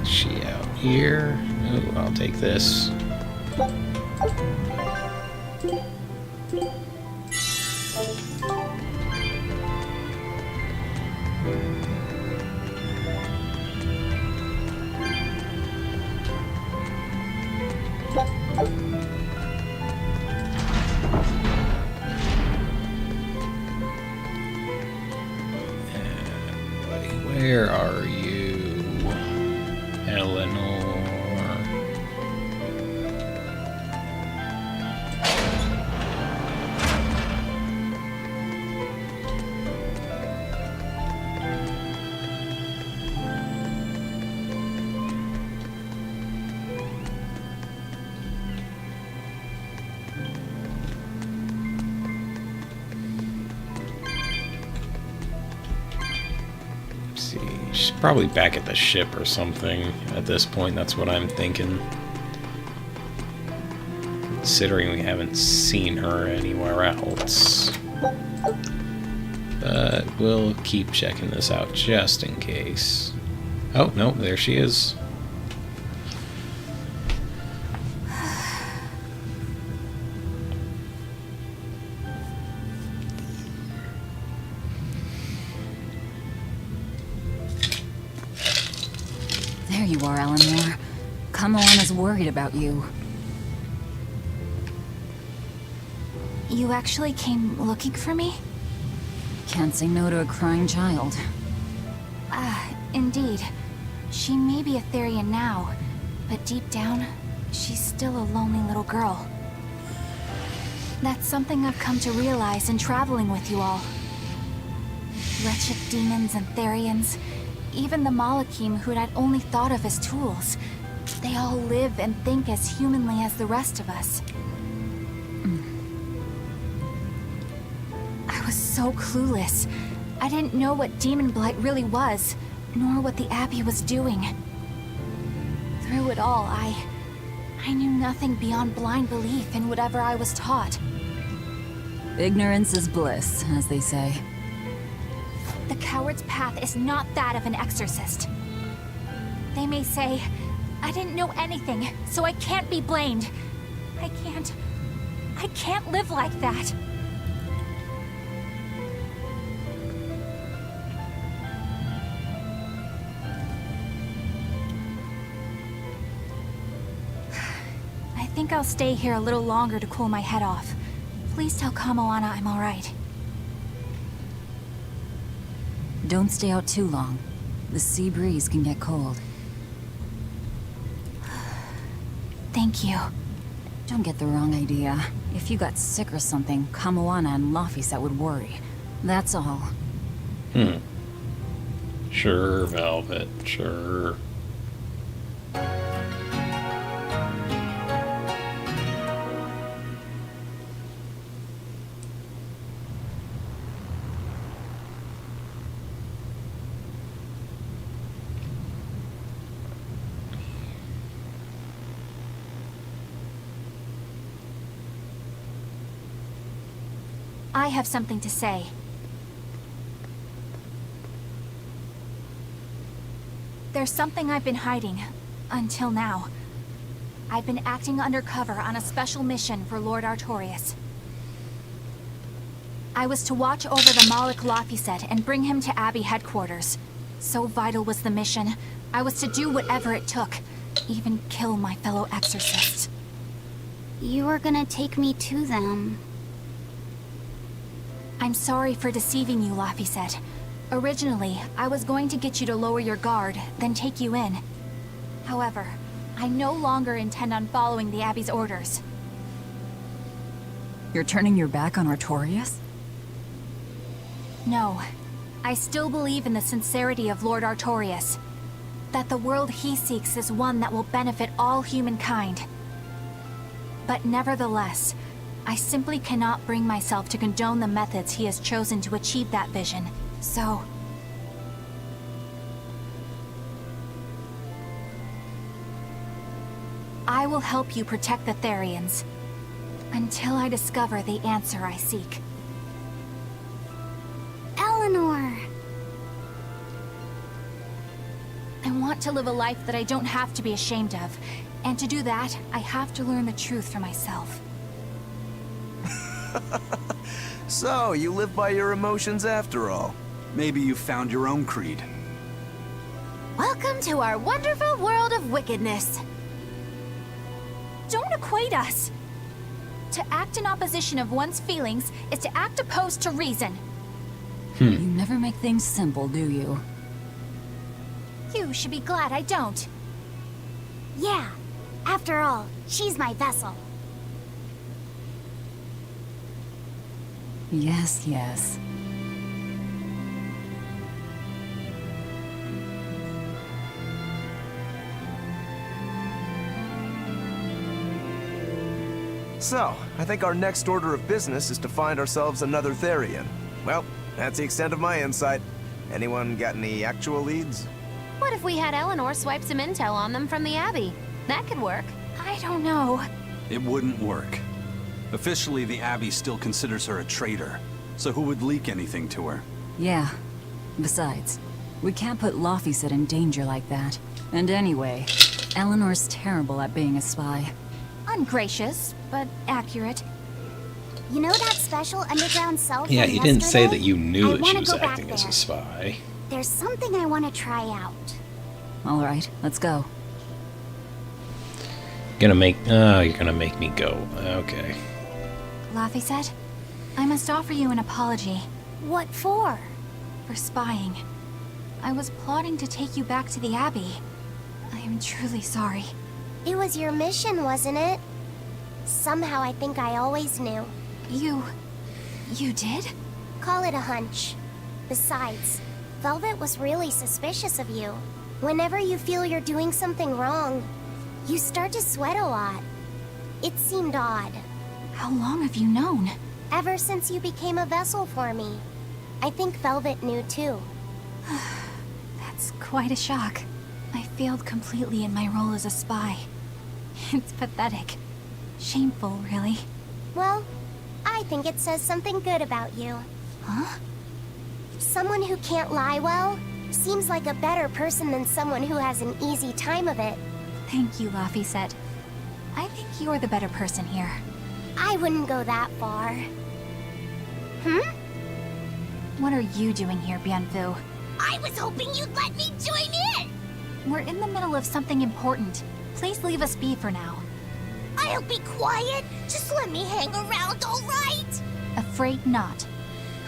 She out here. Oh, I'll take this. Where are you, Eleanor? She's probably back at the ship or something at this point. That's what I'm thinking. Considering we haven't seen her anywhere else. But we'll keep checking this out just in case. Oh, no, there she is. There you are, Eleanor. Kamala's worried about you. You actually came looking for me? Can't say no to a crying child. Indeed. She may be a Therian now, but deep down, she's still a lonely little girl. That's something I've come to realize in traveling with you all. Wretched demons and Therians, even the Malakim who'd I'd only thought of as tools. They all live and think as humanly as the rest of us. I was so clueless. I didn't know what demon blight really was, nor what the Abbey was doing. Through it all, I I knew nothing beyond blind belief in whatever I was taught. Ignorance is bliss, as they say. The coward's path is not that of an exorcist. They may say, I didn't know anything, so I can't be blamed. I can't live like that. I think I'll stay here a little longer to cool my head off. Please tell Kamoana I'm alright. Don't stay out too long. The sea breeze can get cold. Thank you. Don't get the wrong idea. If you got sick or something, Kamoana and Laphicet would worry. That's all. Sure, Velvet, sure. I have something to say. There's something I've been hiding, until now. I've been acting undercover on a special mission for Lord Artorias. I was to watch over the Malik Laphicet and bring him to Abbey headquarters. So vital was the mission, I was to do whatever it took, even kill my fellow exorcists. You were gonna take me to them. I'm sorry for deceiving you, Laphicet. Originally, I was going to get you to lower your guard, then take you in. However, I no longer intend on following the Abbey's orders. You're turning your back on Artorias? No. I still believe in the sincerity of Lord Artorias. That the world he seeks is one that will benefit all humankind. But nevertheless, I simply cannot bring myself to condone the methods he has chosen to achieve that vision, so... I will help you protect the Therians, until I discover the answer I seek. Eleanor! I want to live a life that I don't have to be ashamed of, and to do that, I have to learn the truth for myself. So, you live by your emotions after all. Maybe you found your own creed. Welcome to our wonderful world of wickedness. Don't equate us! To act in opposition of one's feelings is to act opposed to reason. You never make things simple, do you? You should be glad I don't. Yeah. After all, she's my vessel. Yes, yes. So, I think our next order of business is to find ourselves another Therian. Well, that's the extent of my insight. Anyone got any actual leads? What if we had Eleanor swipe some intel on them from the Abbey? That could work. I don't know. It wouldn't work. Officially, the Abbey still considers her a traitor. So who would leak anything to her? Yeah. Besides, we can't put Laphicet in danger like that. And anyway, Eleanor's terrible at being a spy. Ungracious, but accurate. You know that special underground cell Yeah, from he didn't say yesterday? that you knew I that she wanna was go back acting as there. a spy. There's something I want to try out. All right, let's go. You're gonna make me go. Okay. Laphicet, I must offer you an apology What for? for spying. I was plotting to take you back to the Abbey. I am truly sorry. It was your mission, wasn't it? Somehow I think I always knew. You did? Call it a hunch. Besides, Velvet was really suspicious of you. Whenever you feel you're doing something wrong, you start to sweat a lot. It seemed odd. How long have you known? Ever since you became a vessel for me. I think Velvet knew too. That's quite a shock. I failed completely in my role as a spy. It's pathetic. Shameful, really. Well, I think it says something good about you. Huh? Someone who can't lie well seems like a better person than someone who has an easy time of it. Thank you, Laphicet. I think you're the better person here. I wouldn't go that far. What are you doing here, Bienfu? I was hoping you'd let me join in! We're in the middle of something important. Please leave us be for now. I'll be quiet. Just let me hang around, all right? Afraid not.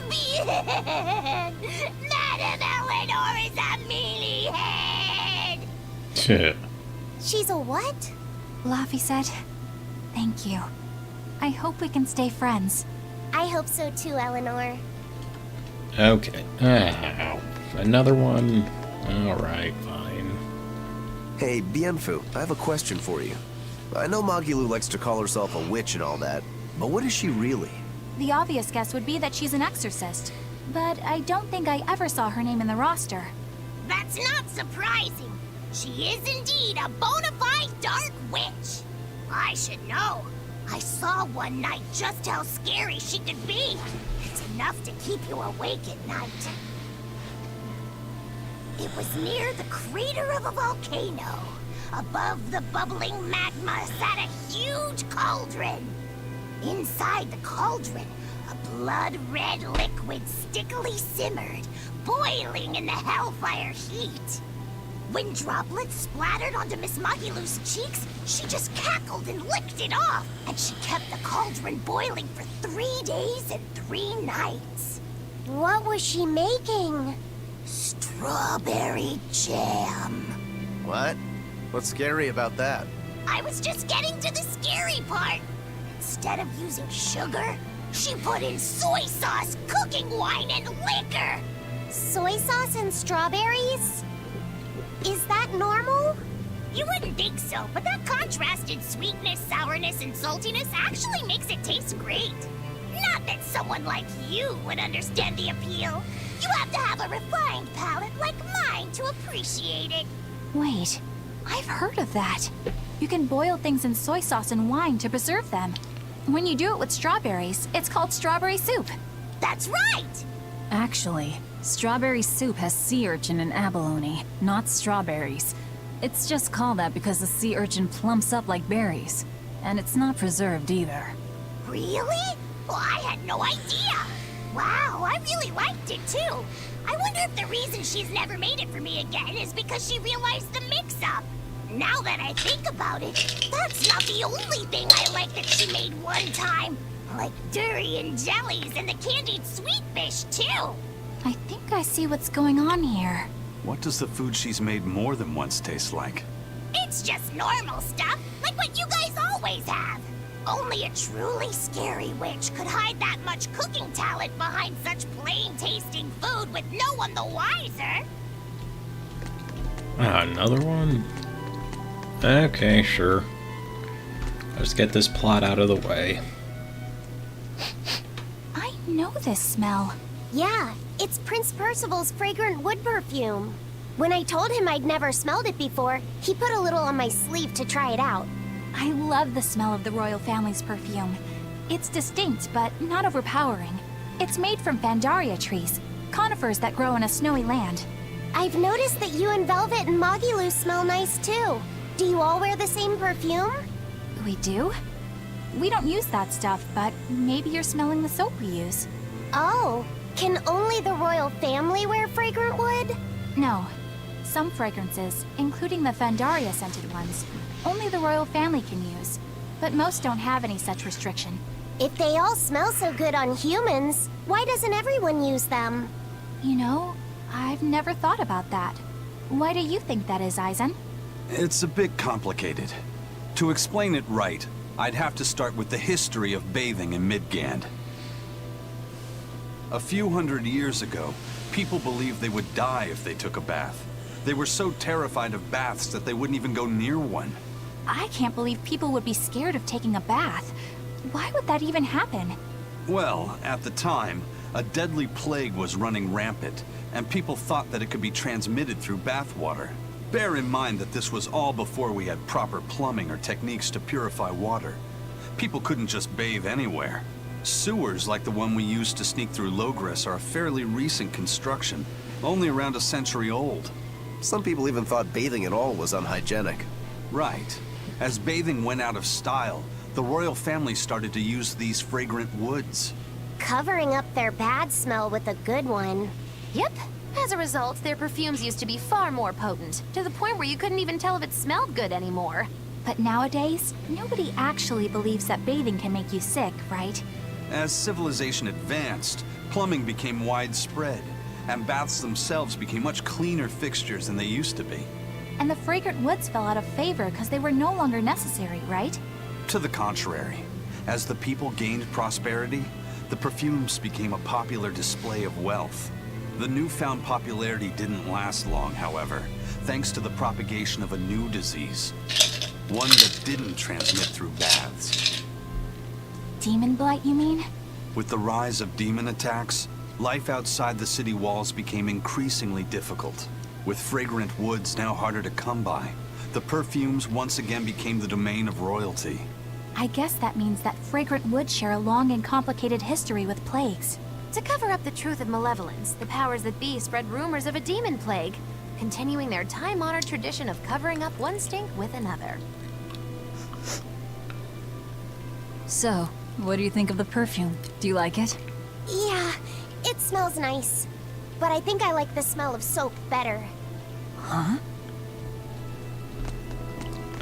Madame Eleanor is a mealyhead! She's a what? Laphicet, thank you. I hope we can stay friends. I hope so too, Eleanor. Okay. Another one? Alright, fine. Hey, Bienfu, I have a question for you. I know Magilu likes to call herself a witch and all that, but what is she really? The obvious guess would be that she's an exorcist, but I don't think I ever saw her name in the roster. That's not surprising. She is indeed a bona fide dark witch. I should know. I saw one night just how scary she could be. It's enough to keep you awake at night. It was near the crater of a volcano. Above the bubbling magma sat a huge cauldron. Inside the cauldron, a blood-red liquid stickily simmered, boiling in the hellfire heat. When droplets splattered onto Miss Magilu's cheeks, she just cackled and licked it off, and she kept the cauldron boiling for 3 days and 3 nights. What was she making? Strawberry jam. What? What's scary about that? I was just getting to the scary part. Instead of using sugar, she put in soy sauce, cooking wine, and liquor. Soy sauce and strawberries? Is that normal? You wouldn't think so, but that contrasted sweetness, sourness, and saltiness actually makes it taste great. Not that someone like you would understand the appeal. You have to have a refined palate like mine to appreciate it. Wait, I've heard of that. You can boil things in soy sauce and wine to preserve them. When you do it with strawberries, it's called strawberry soup. That's right! Actually, strawberry soup has sea urchin and abalone, not strawberries. It's just called that because the sea urchin plumps up like berries. And it's not preserved either. Really? Well, I had no idea. Wow, I really liked it too. I wonder if the reason she's never made it for me again is because she realized the mix-up. Now that I think about it, that's not the only thing I like that she made one time. Like durian jellies and the candied sweet fish too. I think I see what's going on here. What does the food she's made more than once taste like? It's just normal stuff, like what you guys always have. Only a truly scary witch could hide that much cooking talent behind such plain-tasting food with no one the wiser. Another one? Okay, sure. Let's get this plot out of the way. I know this smell. Yeah, it's Prince Percival's fragrant wood perfume. When I told him I'd never smelled it before, he put a little on my sleeve to try it out. I love the smell of the royal family's perfume. It's distinct, but not overpowering. It's made from Pandaria trees, conifers that grow in a snowy land. I've noticed that you and Velvet and Magilu smell nice too. Do you all wear the same perfume? We do? We don't use that stuff, but maybe you're smelling the soap we use. Oh, can only the royal family wear fragrant wood? No. Some fragrances, including the Pandaria scented ones, only the royal family can use. But most don't have any such restriction. If they all smell so good on humans, why doesn't everyone use them? You know, I've never thought about that. Why do you think that is, Aizen? It's a bit complicated. To explain it right, I'd have to start with the history of bathing in Midgand. A few hundred years ago, people believed they would die if they took a bath. They were so terrified of baths that they wouldn't even go near one. I can't believe people would be scared of taking a bath. Why would that even happen? Well, at the time, a deadly plague was running rampant, and people thought that it could be transmitted through bathwater. Bear in mind that this was all before we had proper plumbing or techniques to purify water. People couldn't just bathe anywhere. Sewers like the one we used to sneak through Logres are a fairly recent construction, only around a century old. Some people even thought bathing at all was unhygienic. Right. As bathing went out of style, the royal family started to use these fragrant woods. Covering up their bad smell with a good one. Yep. As a result, their perfumes used to be far more potent, to the point where you couldn't even tell if it smelled good anymore. But nowadays, nobody actually believes that bathing can make you sick, right? As civilization advanced, plumbing became widespread, and baths themselves became much cleaner fixtures than they used to be. And the fragrant woods fell out of favor because they were no longer necessary, right? To the contrary, as the people gained prosperity, the perfumes became a popular display of wealth. The newfound popularity didn't last long, however, thanks to the propagation of a new disease. One that didn't transmit through baths. Demon blight, you mean? With the rise of demon attacks, life outside the city walls became increasingly difficult. With fragrant woods now harder to come by, the perfumes once again became the domain of royalty. I guess that means that fragrant woods share a long and complicated history with plagues. To cover up the truth of malevolence, the powers that be spread rumors of a demon plague, continuing their time-honored tradition of covering up one stink with another. So, what do you think of the perfume? Do you like it? Yeah, it smells nice. But I think I like the smell of soap better. Huh?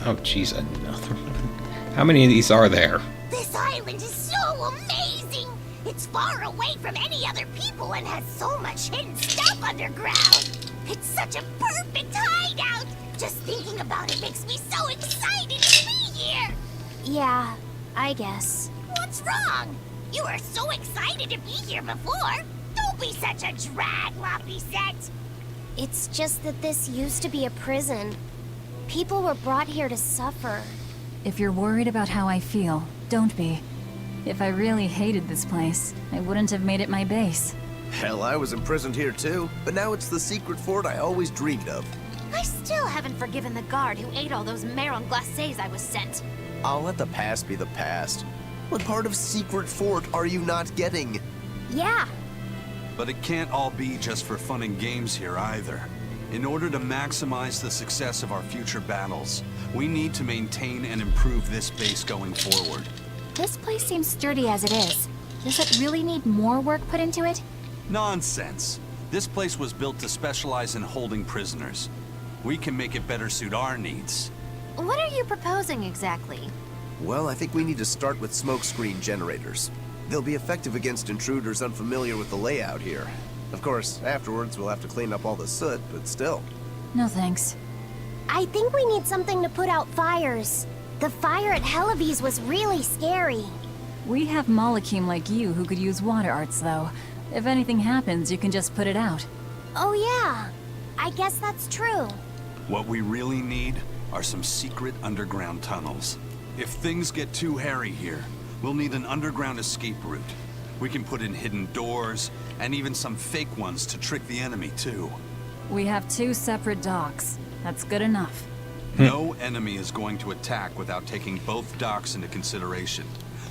Oh, jeez, another one. How many of these are there? This island is so amazing! It's far away from any other people and has so much hidden stuff underground. It's such a perfect hideout! Just thinking about it makes me so excited to be here! Yeah, I guess. What's wrong? You were so excited to be here before. Don't be such a drag, Lapisette. It's just that this used to be a prison. People were brought here to suffer. If you're worried about how I feel, don't be. If I really hated this place, I wouldn't have made it my base. Hell, I was imprisoned here too, but now it's the secret fort I always dreamed of. I still haven't forgiven the guard who ate all those marron glacés I was sent. I'll let the past be the past. What part of secret fort are you not getting? Yeah, But it can't all be just for fun and games here either. In order to maximize the success of our future battles, we need to maintain and improve this base going forward. This place seems sturdy as it is. Does it really need more work put into it? Nonsense. This place was built to specialize in holding prisoners. We can make it better suit our needs. What are you proposing exactly? Well, I think we need to start with smokescreen generators. They'll be effective against intruders unfamiliar with the layout here. Of course, afterwards we'll have to clean up all the soot, but still. No thanks. I think we need something to put out fires. The fire at Helavi's was really scary. We have Malakim like you who could use water arts, though. If anything happens, you can just put it out. Oh yeah, I guess that's true. What we really need are some secret underground tunnels. If things get too hairy here, we'll need an underground escape route. We can put in hidden doors, and even some fake ones to trick the enemy too. We have 2 separate docks. That's good enough. No enemy is going to attack without taking both docks into consideration.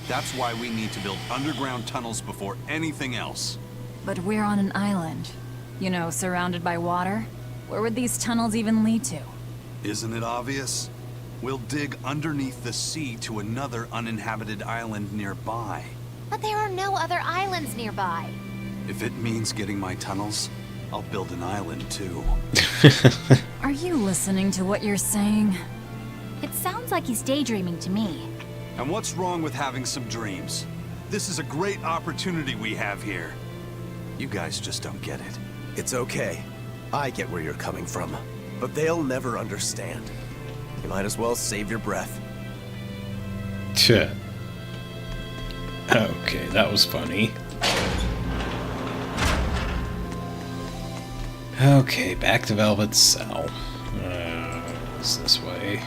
That's why we need to build underground tunnels before anything else. But we're on an island. You know, surrounded by water. Where would these tunnels even lead to? Isn't it obvious? We'll dig underneath the sea to another uninhabited island nearby. But there are no other islands nearby. If it means getting my tunnels, I'll build an island too. Are you listening to what you're saying? It sounds like he's daydreaming to me. And what's wrong with having some dreams? This is a great opportunity we have here. You guys just don't get it. It's okay. I get where you're coming from. But they'll never understand. You might as well save your breath. Tch. Okay, that was funny. Okay, back to Velvet Cell. It's this way.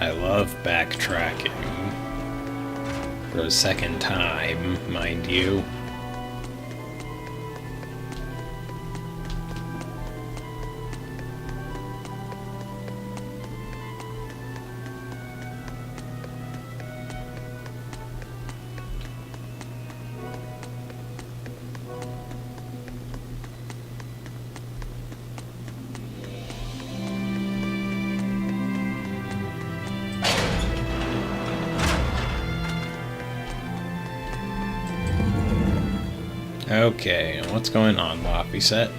I love backtracking. For a second time, mind you. Okay, what's going on, Laphicet?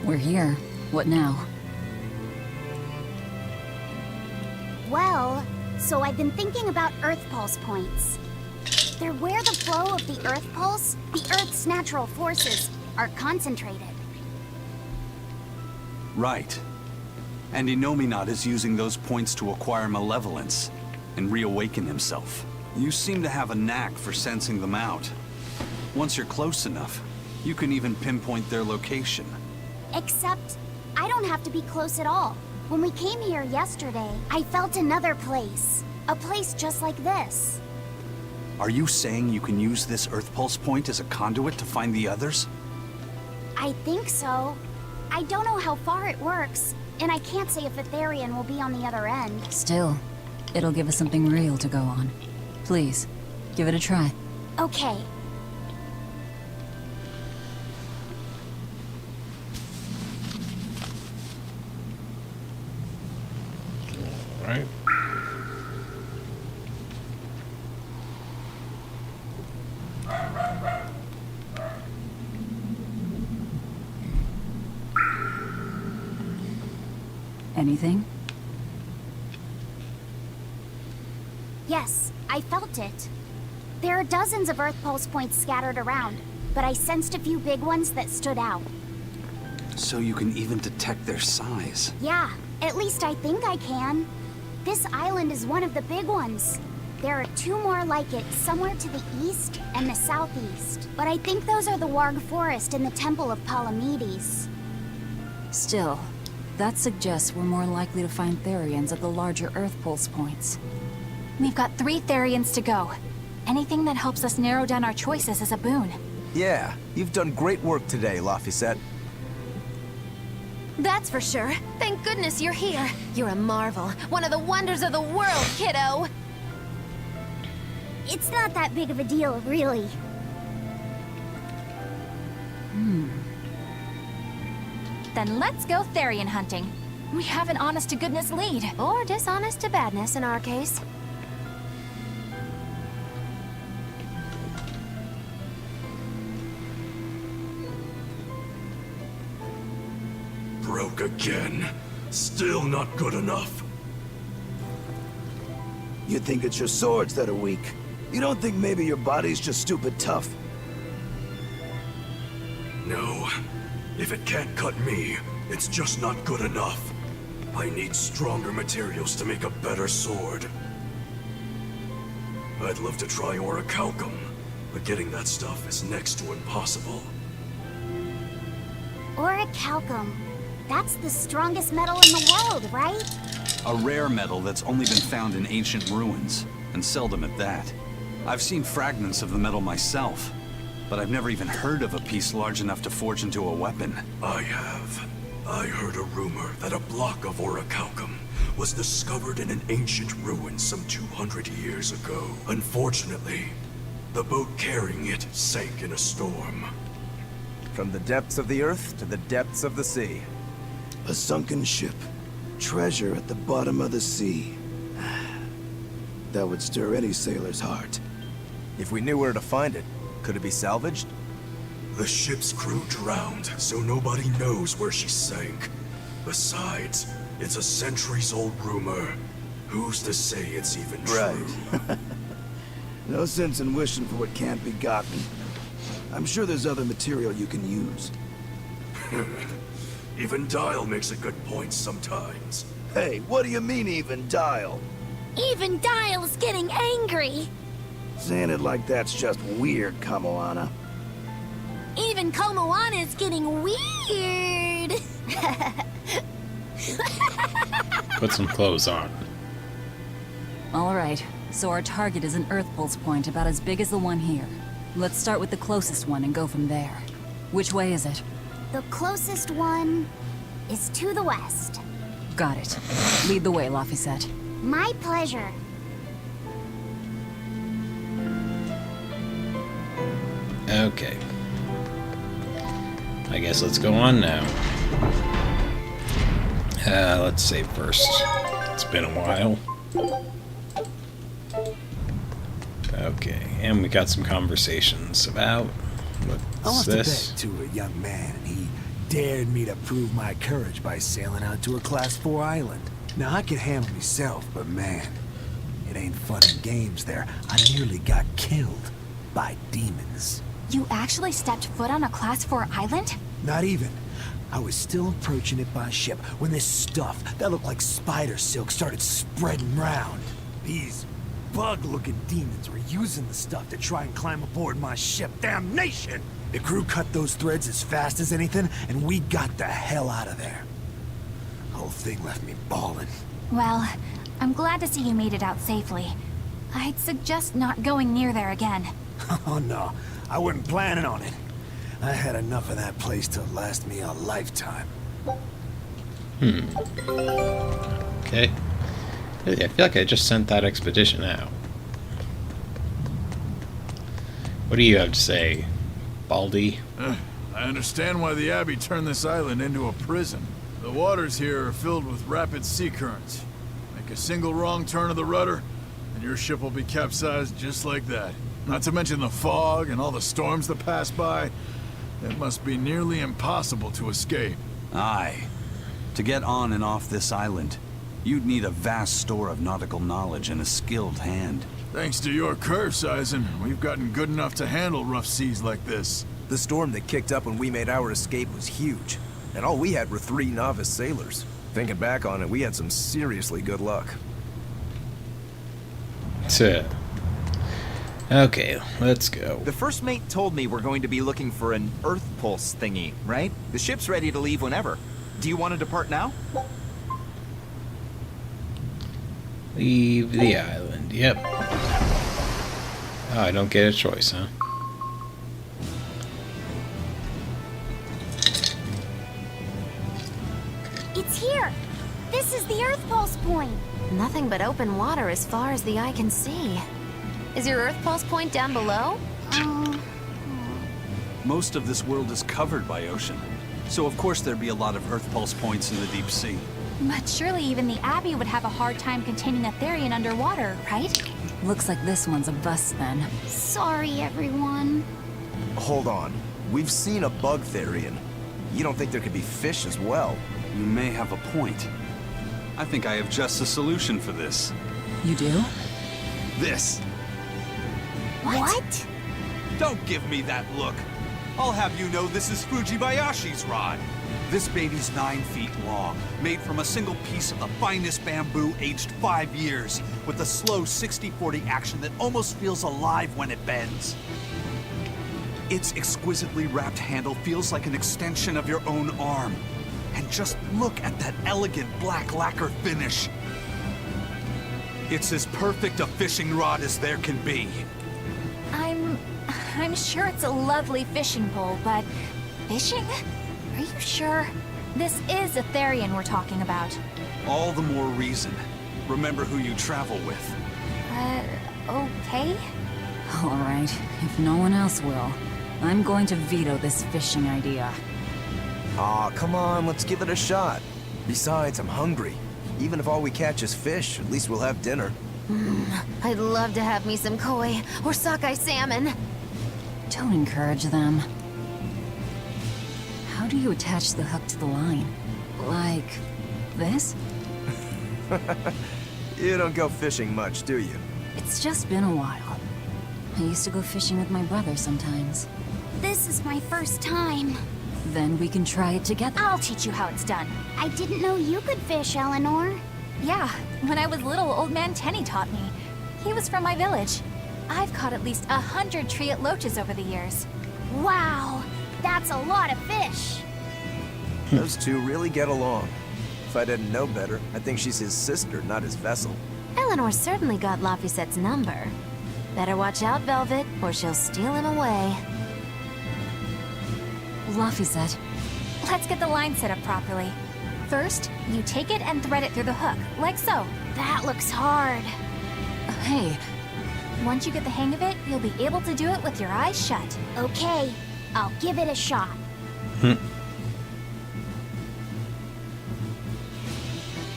We're here. What now? Well, so I've been thinking about Earth Pulse points. They're where the flow of the Earth Pulse, the Earth's natural forces, are concentrated. Right. And Innominat is using those points to acquire malevolence and reawaken himself. You seem to have a knack for sensing them out. Once you're close enough, you can even pinpoint their location. Except, I don't have to be close at all. When we came here yesterday, I felt another place. A place just like this. Are you saying you can use this Earth Pulse point as a conduit to find the others? I think so. I don't know how far it works, and I can't say if a Therian will be on the other end. Still, it'll give us something real to go on. Please, give it a try. Okay. Right. Anything? Yes, I felt it. There are dozens of Earth Pulse points scattered around, but I sensed a few big ones that stood out. So you can even detect their size. Yeah, at least I think I can. This island is one of the big ones. There are two more like it somewhere to the east and the southeast. But I think those are the Warg Forest and the Temple of Palamedes. Still, that suggests we're more likely to find Therians at the larger Earth Pulse points. We've got 3 Therians to go. Anything that helps us narrow down our choices is a boon. Yeah, you've done great work today, Laphicet. That's for sure. Thank goodness you're here. You're a marvel. One of the wonders of the world, kiddo! It's not that big of a deal, really. Then let's go Therian hunting. We have an honest-to-goodness lead. Or dishonest to badness in our case. Broke again. Still not good enough. You think it's your swords that are weak. You don't think maybe your body's just stupid tough. No. If it can't cut me, it's just not good enough. I need stronger materials to make a better sword. I'd love to try orichalcum, but getting that stuff is next to impossible. Orichalcum. That's the strongest metal in the world, right? A rare metal that's only been found in ancient ruins, and seldom at that. I've seen fragments of the metal myself, but I've never even heard of a piece large enough to forge into a weapon. I have. I heard a rumor that a block of orichalcum was discovered in an ancient ruin some 200 years ago. Unfortunately, the boat carrying it sank in a storm. From the depths of the earth to the depths of the sea. A sunken ship. Treasure at the bottom of the sea. That would stir any sailor's heart. If we knew where to find it, could it be salvaged? The ship's crew drowned, so nobody knows where she sank. Besides, it's a centuries-old rumor. Who's to say it's even true? Right. No sense in wishing for what can't be gotten. I'm sure there's other material you can use. Even Dial makes a good point sometimes. Hey, what do you mean, even Dial? Even Dial's getting angry. Saying it like that's just weird, Kamoana. Even Komoana's getting weird. Put some clothes on. Alright, so our target is an Earth Pulse point about as big as the one here. Let's start with the closest one and go from there. Which way is it? The closest one is to the west. Got it. Lead the way, Laphicet. My pleasure. Okay. I guess let's go on now. Let's save first. It's been a while. Okay, and we got some conversations about I what's lost a this? bet to a young man, and he dared me to prove my courage by sailing out to a Class 4 island. Now, I could handle myself, but man, it ain't fun and games there. I nearly got killed by demons. You actually stepped foot on a Class 4 island? Not even. I was still approaching it by ship when this stuff that looked like spider silk started spreading round. These bug-looking demons were using the stuff to try and climb aboard my ship. Damnation! The crew cut those threads as fast as anything, and we got the hell out of there. The whole thing left me bawling. Well, I'm glad to see you made it out safely. I'd suggest not going near there again. Oh no, I wasn't planning on it. I had enough of that place to last me a lifetime. Okay. Really, I feel like I just sent that expedition out. What do you have to say, Baldy? I understand why the Abbey turned this island into a prison. The waters here are filled with rapid sea currents. Make a single wrong turn of the rudder, and your ship will be capsized just like that. Not to mention the fog and all the storms that pass by. It must be nearly impossible to escape. Aye. To get on and off this island, you'd need a vast store of nautical knowledge and a skilled hand. Thanks to your curse, Eisen, we've gotten good enough to handle rough seas like this. The storm that kicked up when we made our escape was huge, and all we had were 3 novice sailors. Thinking back on it, we had some seriously good luck. Okay, let's go. The first mate told me we're going to be looking for an Earth Pulse thingy, right? The ship's ready to leave whenever. Do you want to depart now? Leave the island, yep. Oh, I don't get a choice, huh? It's here. This is the Earth Pulse point. Nothing but open water as far as the eye can see. Is your Earth Pulse point down below? Most of this world is covered by ocean, so of course there'd be a lot of Earth Pulse points in the deep sea. But surely even the Abbey would have a hard time containing a Therian underwater, right? Looks like this one's a bust then. Sorry, everyone. Hold on. We've seen a bug Therian. You don't think there could be fish as well? You may have a point. I think I have just a solution for this. You do? This. What? Don't give me that look. I'll have you know this is Fujibayashi's rod. This baby's 9 feet long, made from a single piece of the finest bamboo aged 5 years, with a slow 60-40 action that almost feels alive when it bends. Its exquisitely wrapped handle feels like an extension of your own arm. And just look at that elegant black lacquer finish. It's as perfect a fishing rod as there can be. I'm sure it's a lovely fishing pole, but fishing? Are you sure? This is a Therian we're talking about. All the more reason. Remember who you travel with. Okay? Alright, if no one else will, I'm going to veto this fishing idea. Aw, come on, let's give it a shot. Besides, I'm hungry. Even if all we catch is fish, at least we'll have dinner. I'd love to have me some koi or sockeye salmon. Don't encourage them. How do you attach the hook to the line? Like this? You don't go fishing much, do you? It's just been a while. I used to go fishing with my brother sometimes. This is my first time. Then we can try it together. I'll teach you how it's done. I didn't know you could fish, Eleanor. Yeah, when I was little, Old Man Tenny taught me. He was from my village. I've caught at least 100 triot loaches over the years. Wow, that's a lot of fish. Those two really get along. If I didn't know better, I think she's his sister, not his vessel. Eleanor certainly got Lafisette's number. Better watch out, Velvet, or she'll steal him away. Lafisette. Let's get the line set up properly. First, you take it and thread it through the hook, like so. That looks hard. Hey. Once you get the hang of it, you'll be able to do it with your eyes shut. Okay, I'll give it a shot.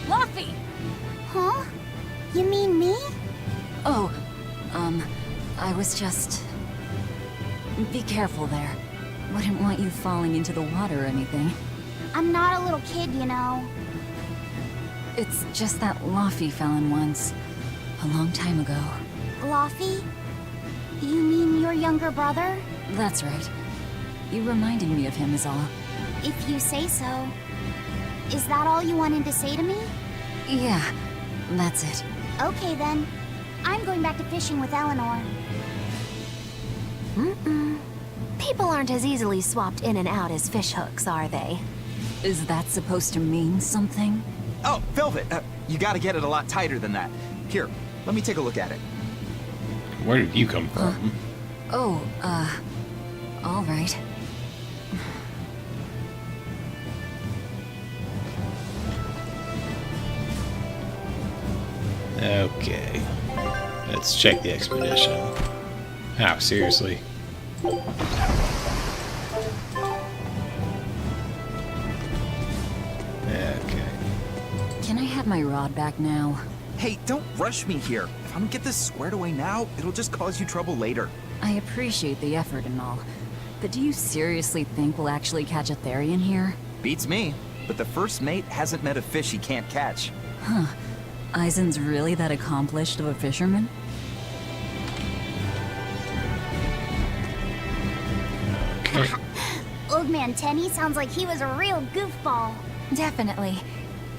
Laffy! Huh? You mean me? Oh, I was just... Be careful there. Wouldn't want you falling into the water or anything. I'm not a little kid, you know. It's just that Laffy fell in once. A long time ago. Laffy? You mean your younger brother? That's right. You reminded me of him is all. If you say so. Is that all you wanted to say to me? Yeah, that's it. Okay then. I'm going back to fishing with Eleanor. People aren't as easily swapped in and out as fish hooks, are they? Is that supposed to mean something? Oh, Velvet, you gotta get it a lot tighter than that. Here, let me take a look at it. Where did you come from? Oh, all right. Okay. Let's check the expedition. Oh, seriously? Okay. Can I have my rod back now? Hey, don't rush me here. If I don't get this squared away now, it'll just cause you trouble later. I appreciate the effort and all, but do you seriously think we'll actually catch a Therian here? Beats me. But the first mate hasn't met a fish he can't catch. Huh. Eisen's really that accomplished of a fisherman? Okay. Old Man Tenny sounds like he was a real goofball. Definitely.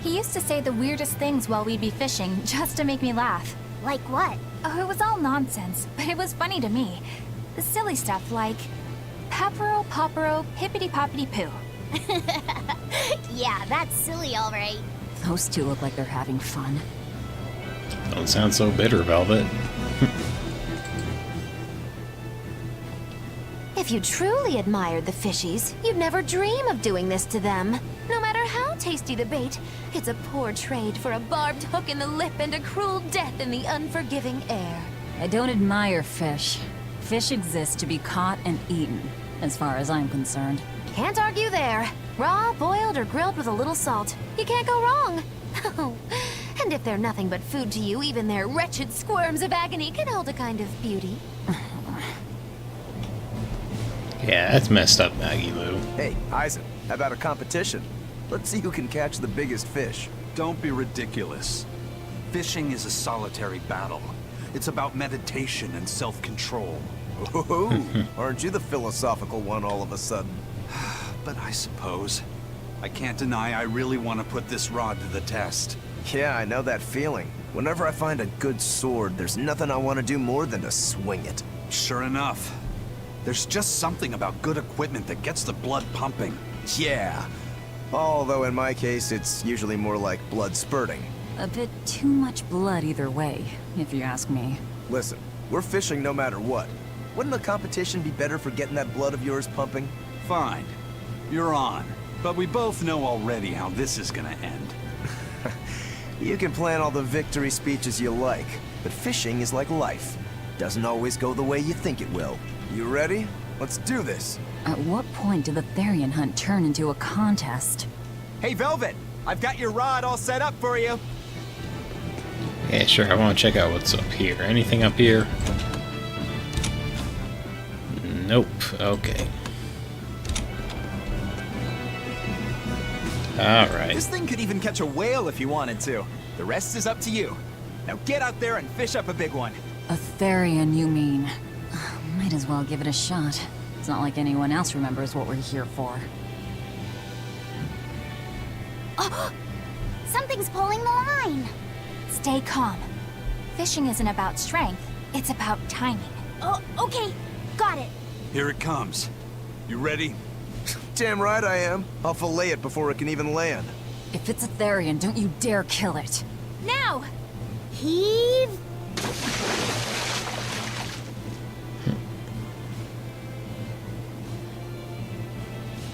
He used to say the weirdest things while we'd be fishing, just to make me laugh. Like what? Oh, it was all nonsense, but it was funny to me. The silly stuff like... Papero, popero, hippity-poppity-poo. Yeah, that's silly, all right. Those two look like they're having fun. Don't sound so bitter, Velvet. If you truly admired the fishies, you'd never dream of doing this to them. No matter how tasty the bait, it's a poor trade for a barbed hook in the lip and a cruel death in the unforgiving air. I don't admire fish. Fish exist to be caught and eaten, as far as I'm concerned. Can't argue there. Raw, boiled, or grilled with a little salt. You can't go wrong. Oh, and if they're nothing but food to you, even their wretched squirms of agony can hold a kind of beauty. Yeah, that's messed up, Maggie Lou. Hey, Eisen, how about a competition? Let's see who can catch the biggest fish. Don't be ridiculous. Fishing is a solitary battle. It's about meditation and self-control. Ooh, aren't you the philosophical one all of a sudden? But I suppose. I can't deny I really want to put this rod to the test. Yeah, I know that feeling. Whenever I find a good sword, there's nothing I want to do more than to swing it. Sure enough. There's just something about good equipment that gets the blood pumping. Yeah. Although in my case, it's usually more like blood spurting. A bit too much blood either way, if you ask me. Listen, we're fishing no matter what. Wouldn't the competition be better for getting that blood of yours pumping? Fine. You're on. But we both know already how this is gonna end. You can plan all the victory speeches you like, but fishing is like life. Doesn't always go the way you think it will. You ready? Let's do this. At what point did the Therian hunt turn into a contest? Hey, Velvet! I've got your rod all set up for you! Yeah, sure, I want to check out what's up here. Anything up here? Nope. Okay. Alright. This thing could even catch a whale if you wanted to. The rest is up to you. Now get out there and fish up a big one. A Therian, you mean? Might as well give it a shot. It's not like anyone else remembers what we're here for. Oh, something's pulling the line. Stay calm. Fishing isn't about strength, it's about timing. Oh, okay. Got it. Here it comes. You ready? Damn right I am. I'll fillet it before it can even land. If it's a Therian, don't you dare kill it. Now! Heave.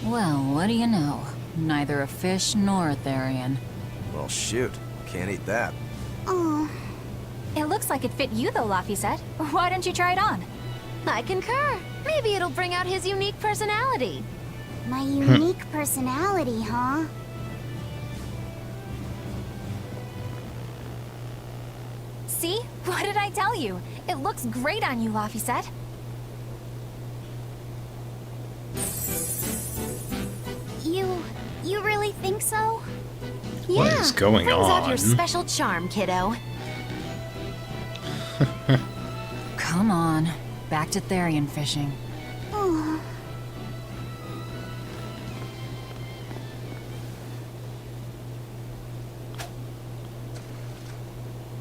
Well, what do you know? Neither a fish nor a Therian. Well, shoot. Can't eat that. Oh, It looks like it fit you though, Laphicet. Why don't you try it on? I concur. Maybe it'll bring out his unique personality. my unique personality, huh? See? What did I tell you? It looks great on you, Laphicet. You really think so? What is going brings out your on? special charm, kiddo. Come on. Back to Therian fishing. Oh.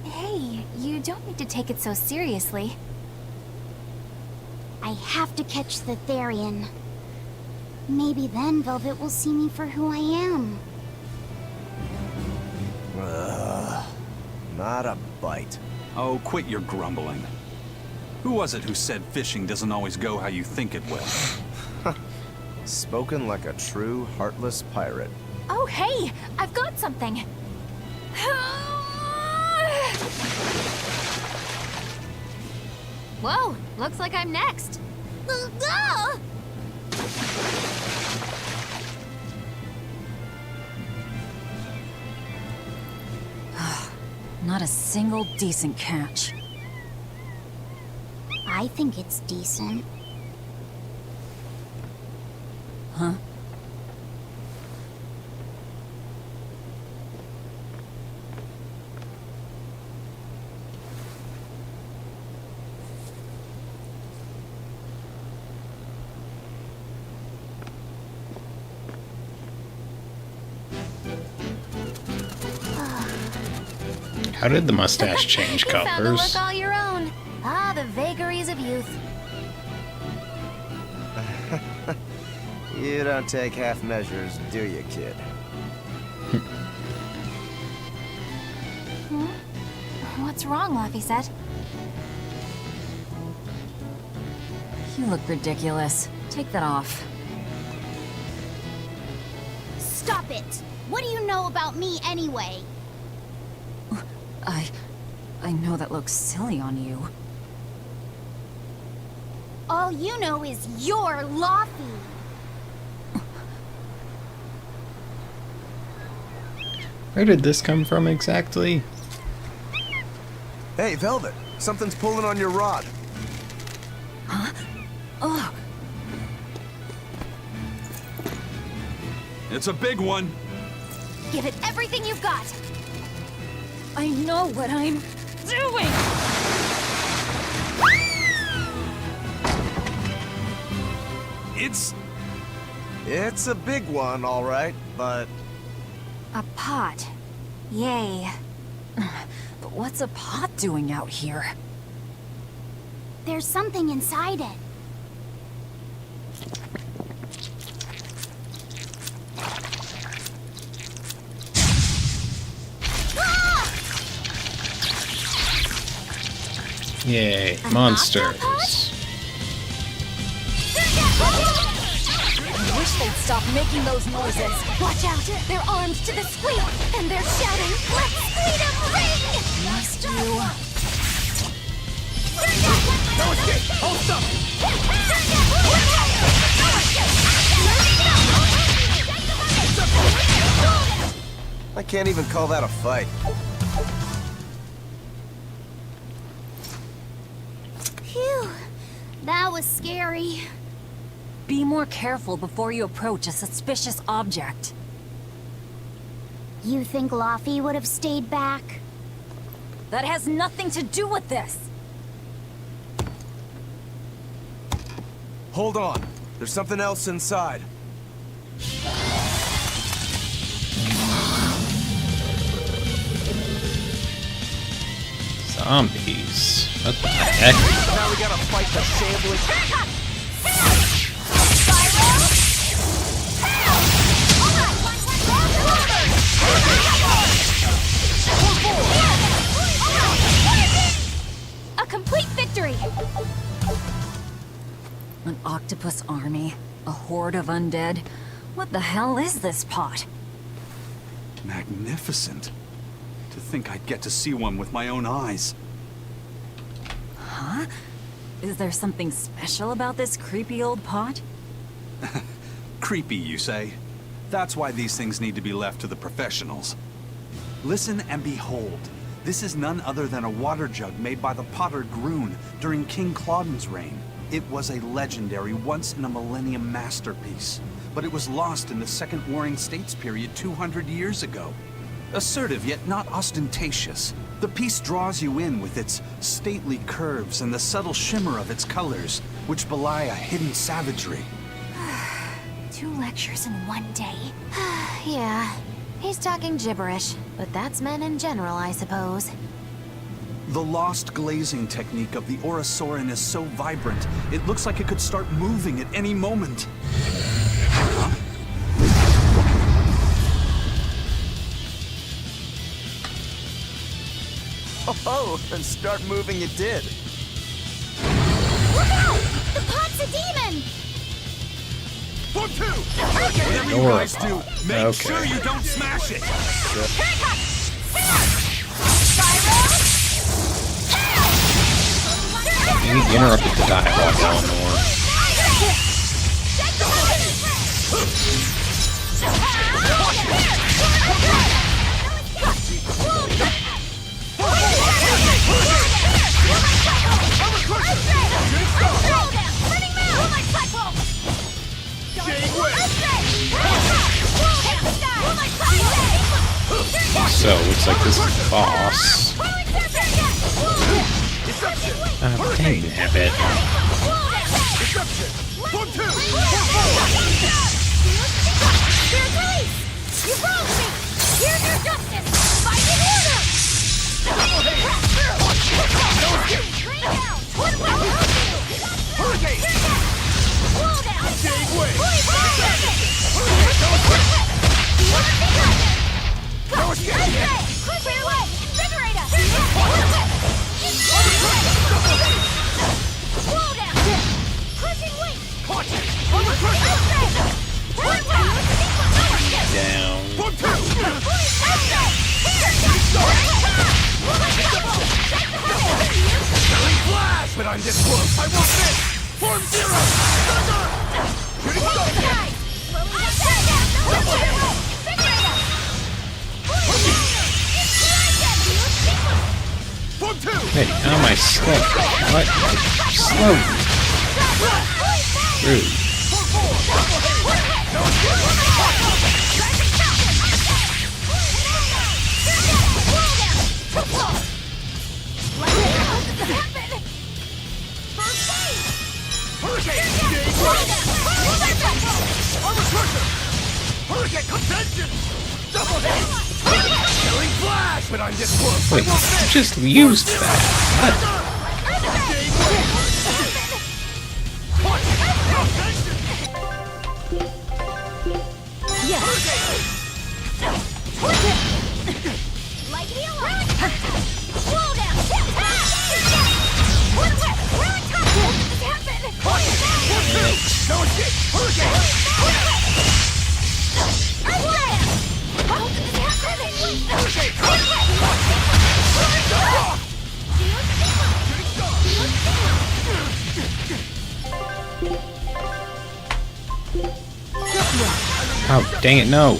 Hey, you don't need to take it so seriously. I have to catch the Therian. Maybe then Velvet will see me for who I am. Not a bite. Oh, quit your grumbling. Who was it who said fishing doesn't always go how you think it will? Spoken like a true, heartless pirate. Oh, hey! I've got something! Whoa, looks like I'm next. Not a single decent catch. I think it's decent. Huh? How did the mustache change You found a colors? look all your own. Ah, the vagaries of youth. You don't take half measures, do you, kid? What's wrong, Laphicet? You look ridiculous. Take that off. Stop it! What do you know about me anyway? I know that looks silly on you. All you know is you're Laffy. Where did this come from exactly? Hey, Velvet. Something's pulling on your rod. Oh, It's a big one. Give it everything you've got! I know what I'm doing! It's a big one, all right, but A pot. Yay. But what's a pot doing out here? There's something inside it. Yay, monsters. I wish they'd stop making those noises. Watch out! They're armed to the squeak, and they're shouting, "Let's squeak 'em ring!" Must you? No escape! Hold up! I can't even call that a fight. Phew. That was scary. Be more careful before you approach a suspicious object. You think Laufey would have stayed back? That has nothing to do with this! Hold on. There's something else inside. Zombies. What the heck? Now we gotta fight the shambling... A complete victory! An octopus army? A horde of undead? What the hell is this pot? Magnificent. To think I'd get to see one with my own eyes. Huh? Is there something special about this creepy old pot? Creepy, you say? That's why these things need to be left to the professionals. Listen and behold. This is none other than a water jug made by the potter Groon during King Clauden's reign. It was a legendary, once-in-a-millennium masterpiece, but it was lost in the Second Warring States period 200 years ago. Assertive, yet not ostentatious, the piece draws you in with its stately curves and the subtle shimmer of its colors, which belie a hidden savagery. 2 lectures in one day. Yeah, he's talking gibberish, but that's men in general, I suppose. The lost glazing technique of the Orosaurin is so vibrant, it looks like it could start moving at any moment. Oh, and start moving it did. Look out! The pot's a demon! For 2! Whatever you guys do, make sure you don't smash it! You interrupted the dialogue, Eleanor. So, looks like this is the boss. Dang nabbit. You broke me! Here's your justice! Fight in order! Bring down! Hurricane! Wall down! Clear away! Invigorate us! Wall down! Crushing weight! Down. Flash! But I'm this close! I won't miss! Form 0! Thunder! Form 2! Hey, how am I slow? What? Slow. Rude. Hurricane contention! Double hit! Killing flash! But I'm this close! Wait, you just used that. Oh, dang it, no.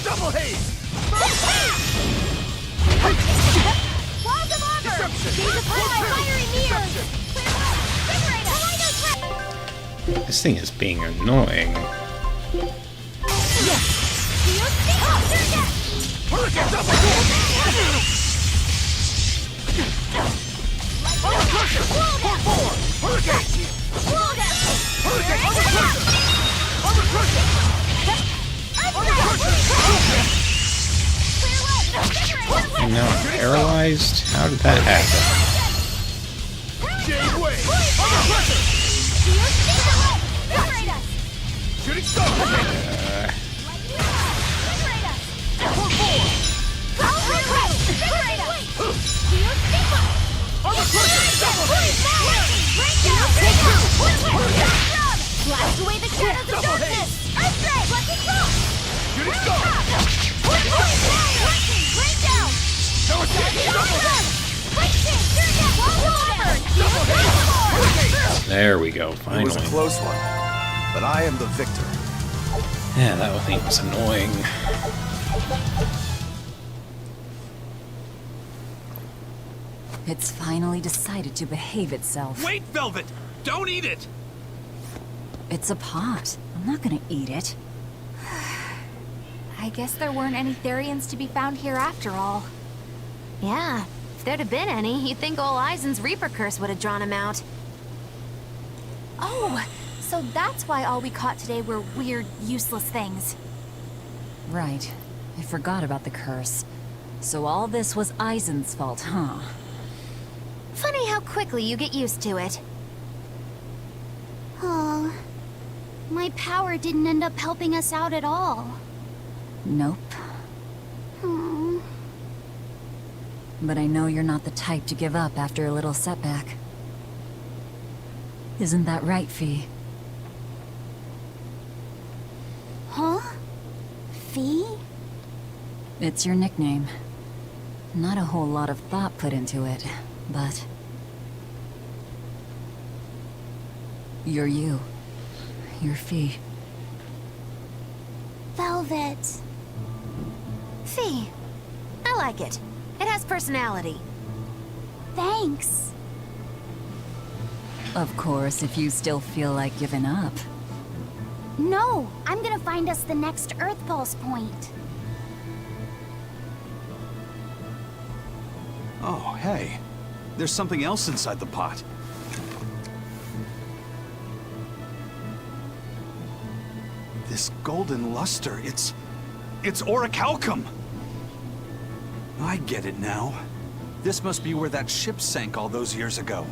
Double haze! Walls of armor! Gaze of fiery mirrors! Clear out! Liberate us! This thing is being annoying. Hurricane double! Armor forward! Hurricane! Hurricane! Armor crusher! And now I'm paralyzed? How did that happen? Jade wave! Armor crusher! Shooting star! Blast away the shadows of darkness! Earthquake! Let it go! Shooting star! Rain down! There we go, It was a finally. close one, but I am the victor. Yeah, that thing was annoying. It's finally decided to behave itself. Wait, Velvet! Don't eat it! It's a pot. I'm not gonna eat it. I guess there weren't any Therians to be found here after all. Yeah, if there'd have been any, you'd think old Eisen's Reaper curse would have drawn him out. Oh, so that's why all we caught today were weird, useless things. Right. I forgot about the curse. So all this was Eisen's fault, huh? Funny how quickly you get used to it. Oh, my power didn't end up helping us out at all. Nope. Hmm. But I know you're not the type to give up after a little setback. Isn't that right, Fee? Huh? Fee? It's your nickname. Not a whole lot of thought put into it, but... You're you. You're Fee. Velvet. Fee. I like it. It has personality. Thanks. Of course, if you still feel like giving up. No, I'm gonna find us the next Earth Pulse point. Oh, hey. There's something else inside the pot. This golden luster, it's orichalcum! I get it now. This must be where that ship sank all those years ago.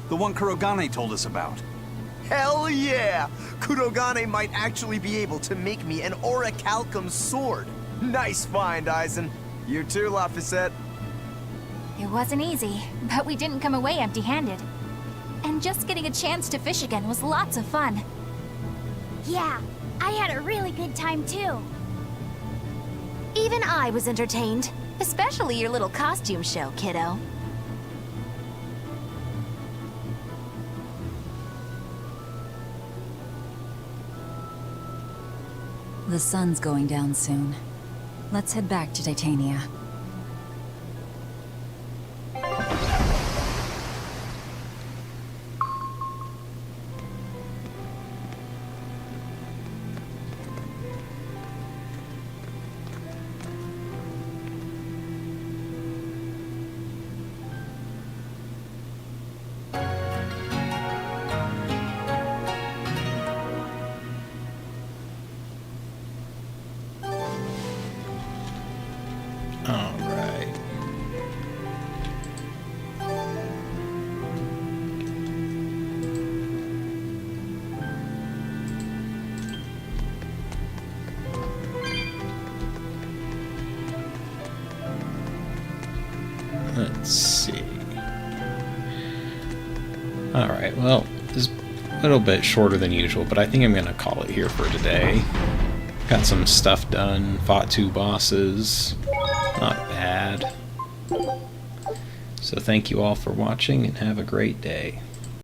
The one Kurogane told us about. Hell yeah! Kurogane might actually be able to make me an orichalcum sword. Nice find, Eisen. You too, Laphicet. It wasn't easy, but we didn't come away empty-handed. And just getting a chance to fish again was lots of fun. Yeah, I had a really good time too. Even I was entertained. Especially your little costume show, kiddo. The sun's going down soon. Let's head back to Titania. Alright. Let's see. Alright, well, this is a little bit shorter than usual, but I think I'm going to call it here for today. Got some stuff done, fought 2 bosses. Not bad. So thank you all for watching and have a great day.